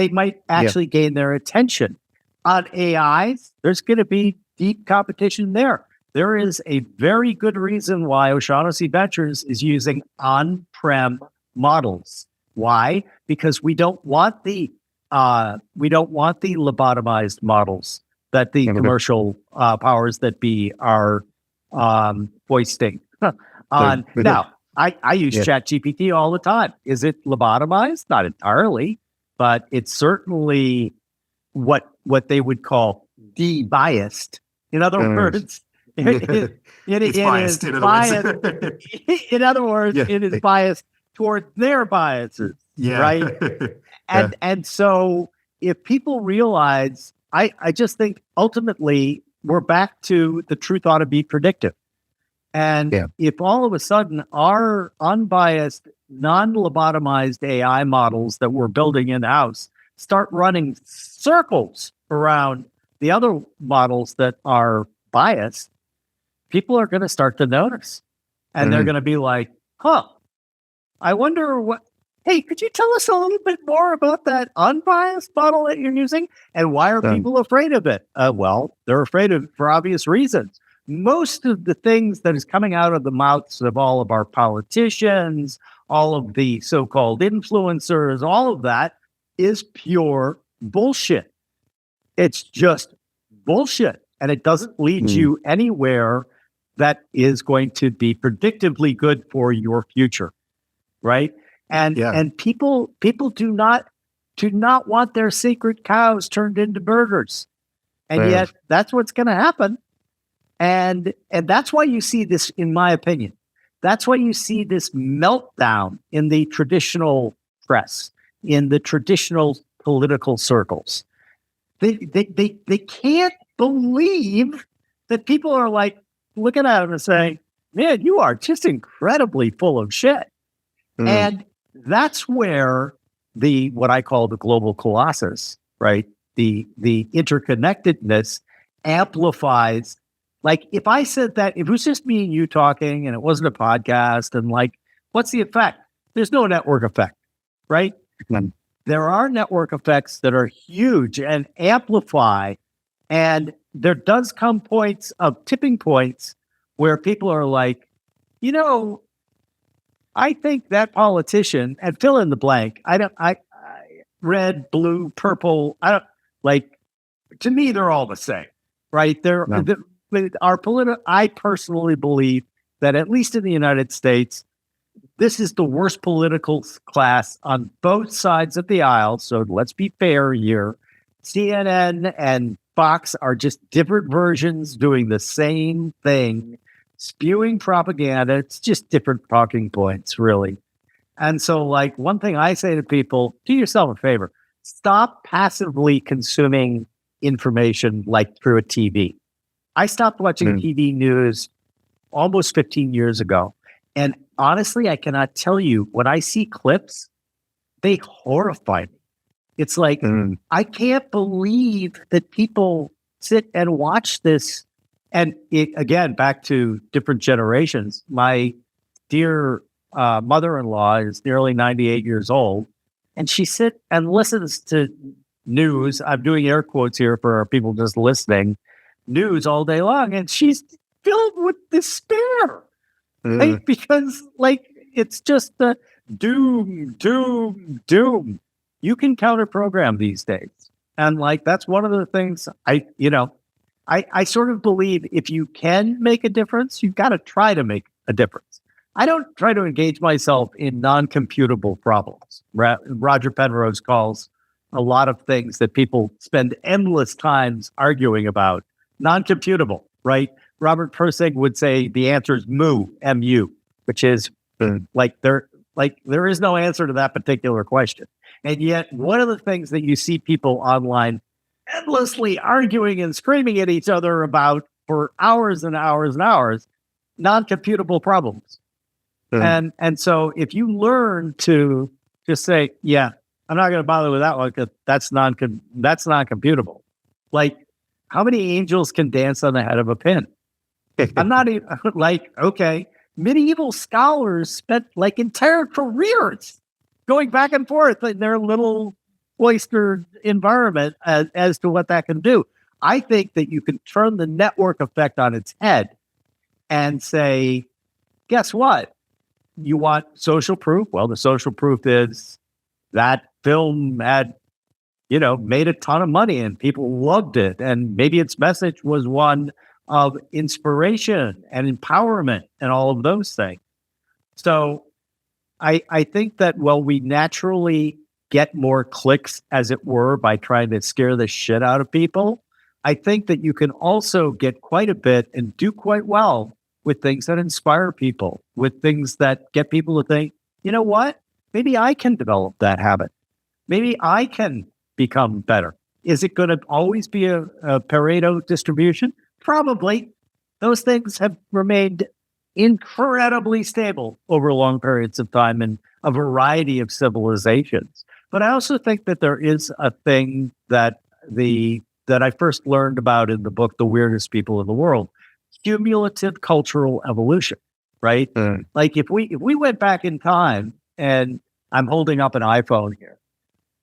might actually gain their attention. On AIs, there's going to be deep competition there. There is a very good reason why O'Shaughnessy Ventures is using on-prem models. Why? Because we don't want the lobotomized models that the commercial powers that be are foisting on. Now, I use ChatGPT all the time. Is it lobotomized? Not entirely, but it's certainly what they would call de-biased. In other words, it is biased. In other words, it is biased toward their biases, right? And so if people realize, I just think ultimately we're back to the truth ought to be predictive. And if all of a sudden our unbiased, non-lobotomized AI models that we're building in-house start running circles around the other models that are biased, people are going to start to notice. And they're going to be like, I wonder hey, could you tell us a little bit more about that unbiased model that you're using? And why are people afraid of it? Well, they're afraid of it for obvious reasons. Most of the things that is coming out of the mouths of all of our politicians, all of the so-called influencers, all of that is pure bullshit. It's just bullshit. And it doesn't lead you anywhere that is going to be predictably good for your future. Right. And people do not want their sacred cows turned into burgers. And yet that's what's going to happen. And that's why you see this, in my opinion, that's why you see this meltdown in the traditional press, in the traditional political circles. They can't believe that people are like looking at him and saying, man, you are just incredibly full of shit. And that's where what I call the global colossus, right? The interconnectedness amplifies. Like if I said that, if it was just me and you talking and it wasn't a podcast and like, what's the effect? There's no network effect, right? There are network effects that are huge and amplify. And there does come tipping points where people are like, I think that politician, and fill in the blank. I red, blue, purple. To me, they're all the same, right? I personally believe that at least in the United States, this is the worst political class on both sides of the aisle. So let's be fair here. CNN and Fox are just different versions doing the same thing, spewing propaganda. It's just different talking points, really. And so, like, one thing I say to people, do yourself a favor. Stop passively consuming information like through a TV. I stopped watching TV news almost 15 years ago. And honestly, I cannot tell you, when I see clips, they horrify me. It's like, I can't believe that people sit and watch this. And again, back to different generations, my dear mother-in-law is nearly 98 years old, and she sits and listens to news. I'm doing air quotes here for our people just listening, news all day long, and she's filled with despair. Right? Because it's just the doom. You can counter program these days. And that's one of the things I sort of believe if you can make a difference, you've got to try to make a difference. I don't try to engage myself in non-computable problems. Roger Penrose calls a lot of things that people spend endless times arguing about non-computable, right? Robert Pirsig would say the answer is mu, M-U, which is there is no answer to that particular question. And yet one of the things that you see people online endlessly arguing and screaming at each other about for hours and hours and hours, non-computable problems. And so if you learn to just say, yeah, I'm not going to bother with that one because that's non-computable. Like, how many angels can dance on the head of a pin? I'm not even okay. Medieval scholars spent entire careers going back and forth in their little cloistered environment as to what that can do. I think that you can turn the network effect on its head and say, guess what? You want social proof? Well, the social proof is that film had, made a ton of money and people loved it. And maybe its message was one of inspiration and empowerment and all of those things. So I think that, we naturally get more clicks, as it were, by trying to scare the shit out of people. I think that you can also get quite a bit and do quite well with things that inspire people, with things that get people to think, you know what? Maybe I can develop that habit. Maybe I can become better. Is it going to always be a Pareto distribution? Probably. Those things have remained incredibly stable over long periods of time in a variety of civilizations. But I also think that there is a thing that I first learned about in the book, The Weirdest People in the World, cumulative cultural evolution, right? Like if we went back in time, and I'm holding up an iPhone here,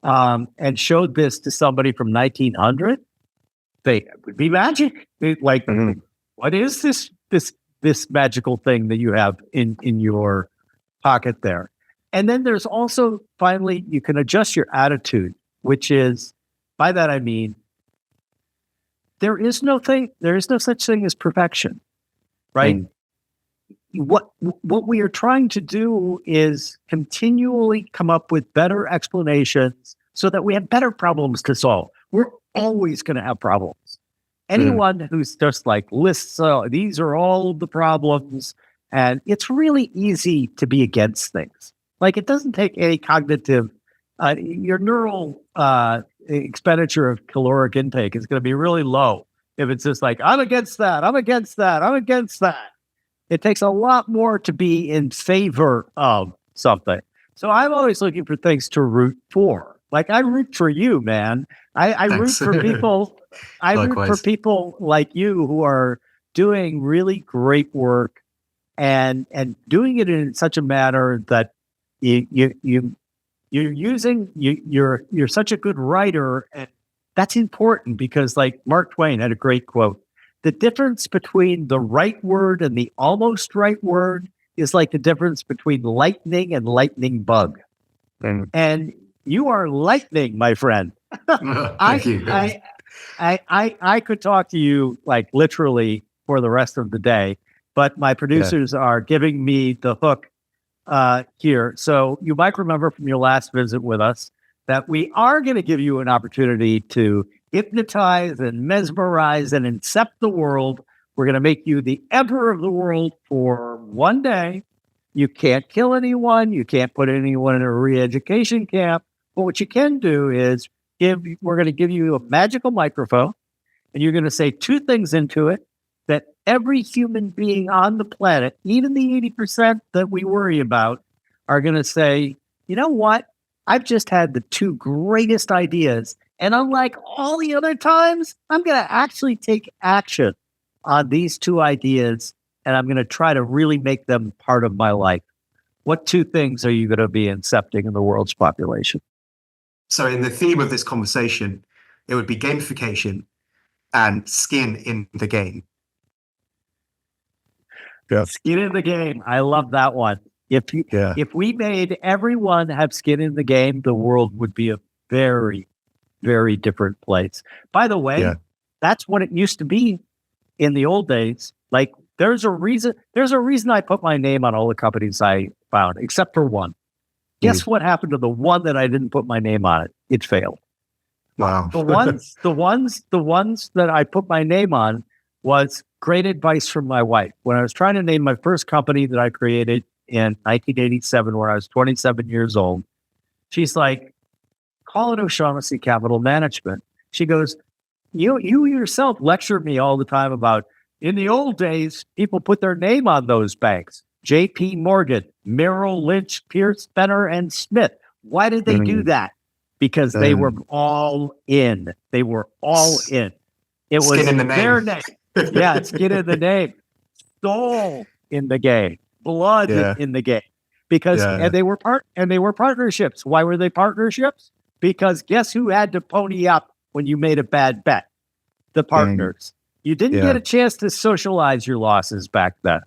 and showed this to somebody from 1900, it would be magic. What is this magical thing that you have in your pocket there? And then there's also, finally, you can adjust your attitude, which is, by that I mean, there is no such thing as perfection, right? What we are trying to do is continually come up with better explanations so that we have better problems to solve. We're always going to have problems. Anyone who's just lists, these are all the problems, and it's really easy to be against things. It doesn't take any cognitive, your neural expenditure of caloric intake is going to be really low if it's just like, I'm against that, I'm against that, I'm against that. It takes a lot more to be in favor of something. So I'm always looking for things to root for. Like I root for you, man. I root Thanks. for people. I root for Likewise. people like you who are doing really great work and doing it in such a manner that you're such a good writer, and that's important because, like Mark Twain had a great quote: the difference between the right word and the almost right word is like the difference between lightning and lightning bug. And you are lightning, my friend. Thank you. I could talk to you like literally for the rest of the day, but my producers are giving me the hook here. So you might remember from your last visit with us that we are going to give you an opportunity to hypnotize and mesmerize and incept the world. We're going to make you the emperor of the world for one day. You can't kill anyone. You can't put anyone in a re-education camp. But what you can do is we're going to give you a magical microphone, and you're going to say two things into it that every human being on the planet, even the 80% that we worry about, are going to say, you know what? I've just had the two greatest ideas. And unlike all the other times, I'm going to actually take action on these two ideas, and I'm going to try to really make them part of my life. What two things are you going to be incepting in the world's population? So in the theme of this conversation, it would be gamification and skin in the game. Yeah. Skin in the game. I love that one. If we made everyone have skin in the game, the world would be a very, very different place. By the way, that's what it used to be in the old days. Like there's a reason I put my name on all the companies I found, except for one. Guess what happened to the one that I didn't put my name on it? It failed. Wow. The ones that I put my name on was great advice from my wife. When I was trying to name my first company that I created in 1987, when I was 27 years old, she's like, call it O'Shaughnessy Capital Management. She goes, you yourself lectured me all the time about, in the old days, people put their name on those banks. J.P. Morgan, Merrill Lynch, Pierce, Fenner, and Smith. Why did they do that? Because they were all in. They were all in. It was skin in the name. Their name. Yeah, skin in the name. Soul in the game. Blood in the game. Because and they were partnerships. Why were they partnerships? Because guess who had to pony up when you made a bad bet? The partners. You didn't get a chance to socialize your losses back then.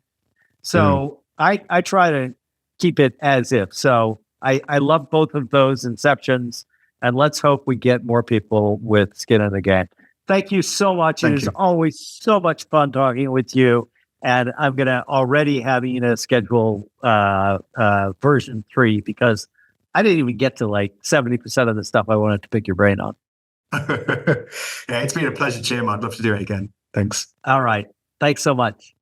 So I try to keep it as if. So I love both of those inceptions, and let's hope we get more people with skin in the game. Thank you so much. It is always so much fun talking with you. And I'm going to already have you to schedule version 3 because I didn't even get to like 70% of the stuff I wanted to pick your brain on. It's been a pleasure, Jim. I'd love to do it again. Thanks. All right. Thanks so much.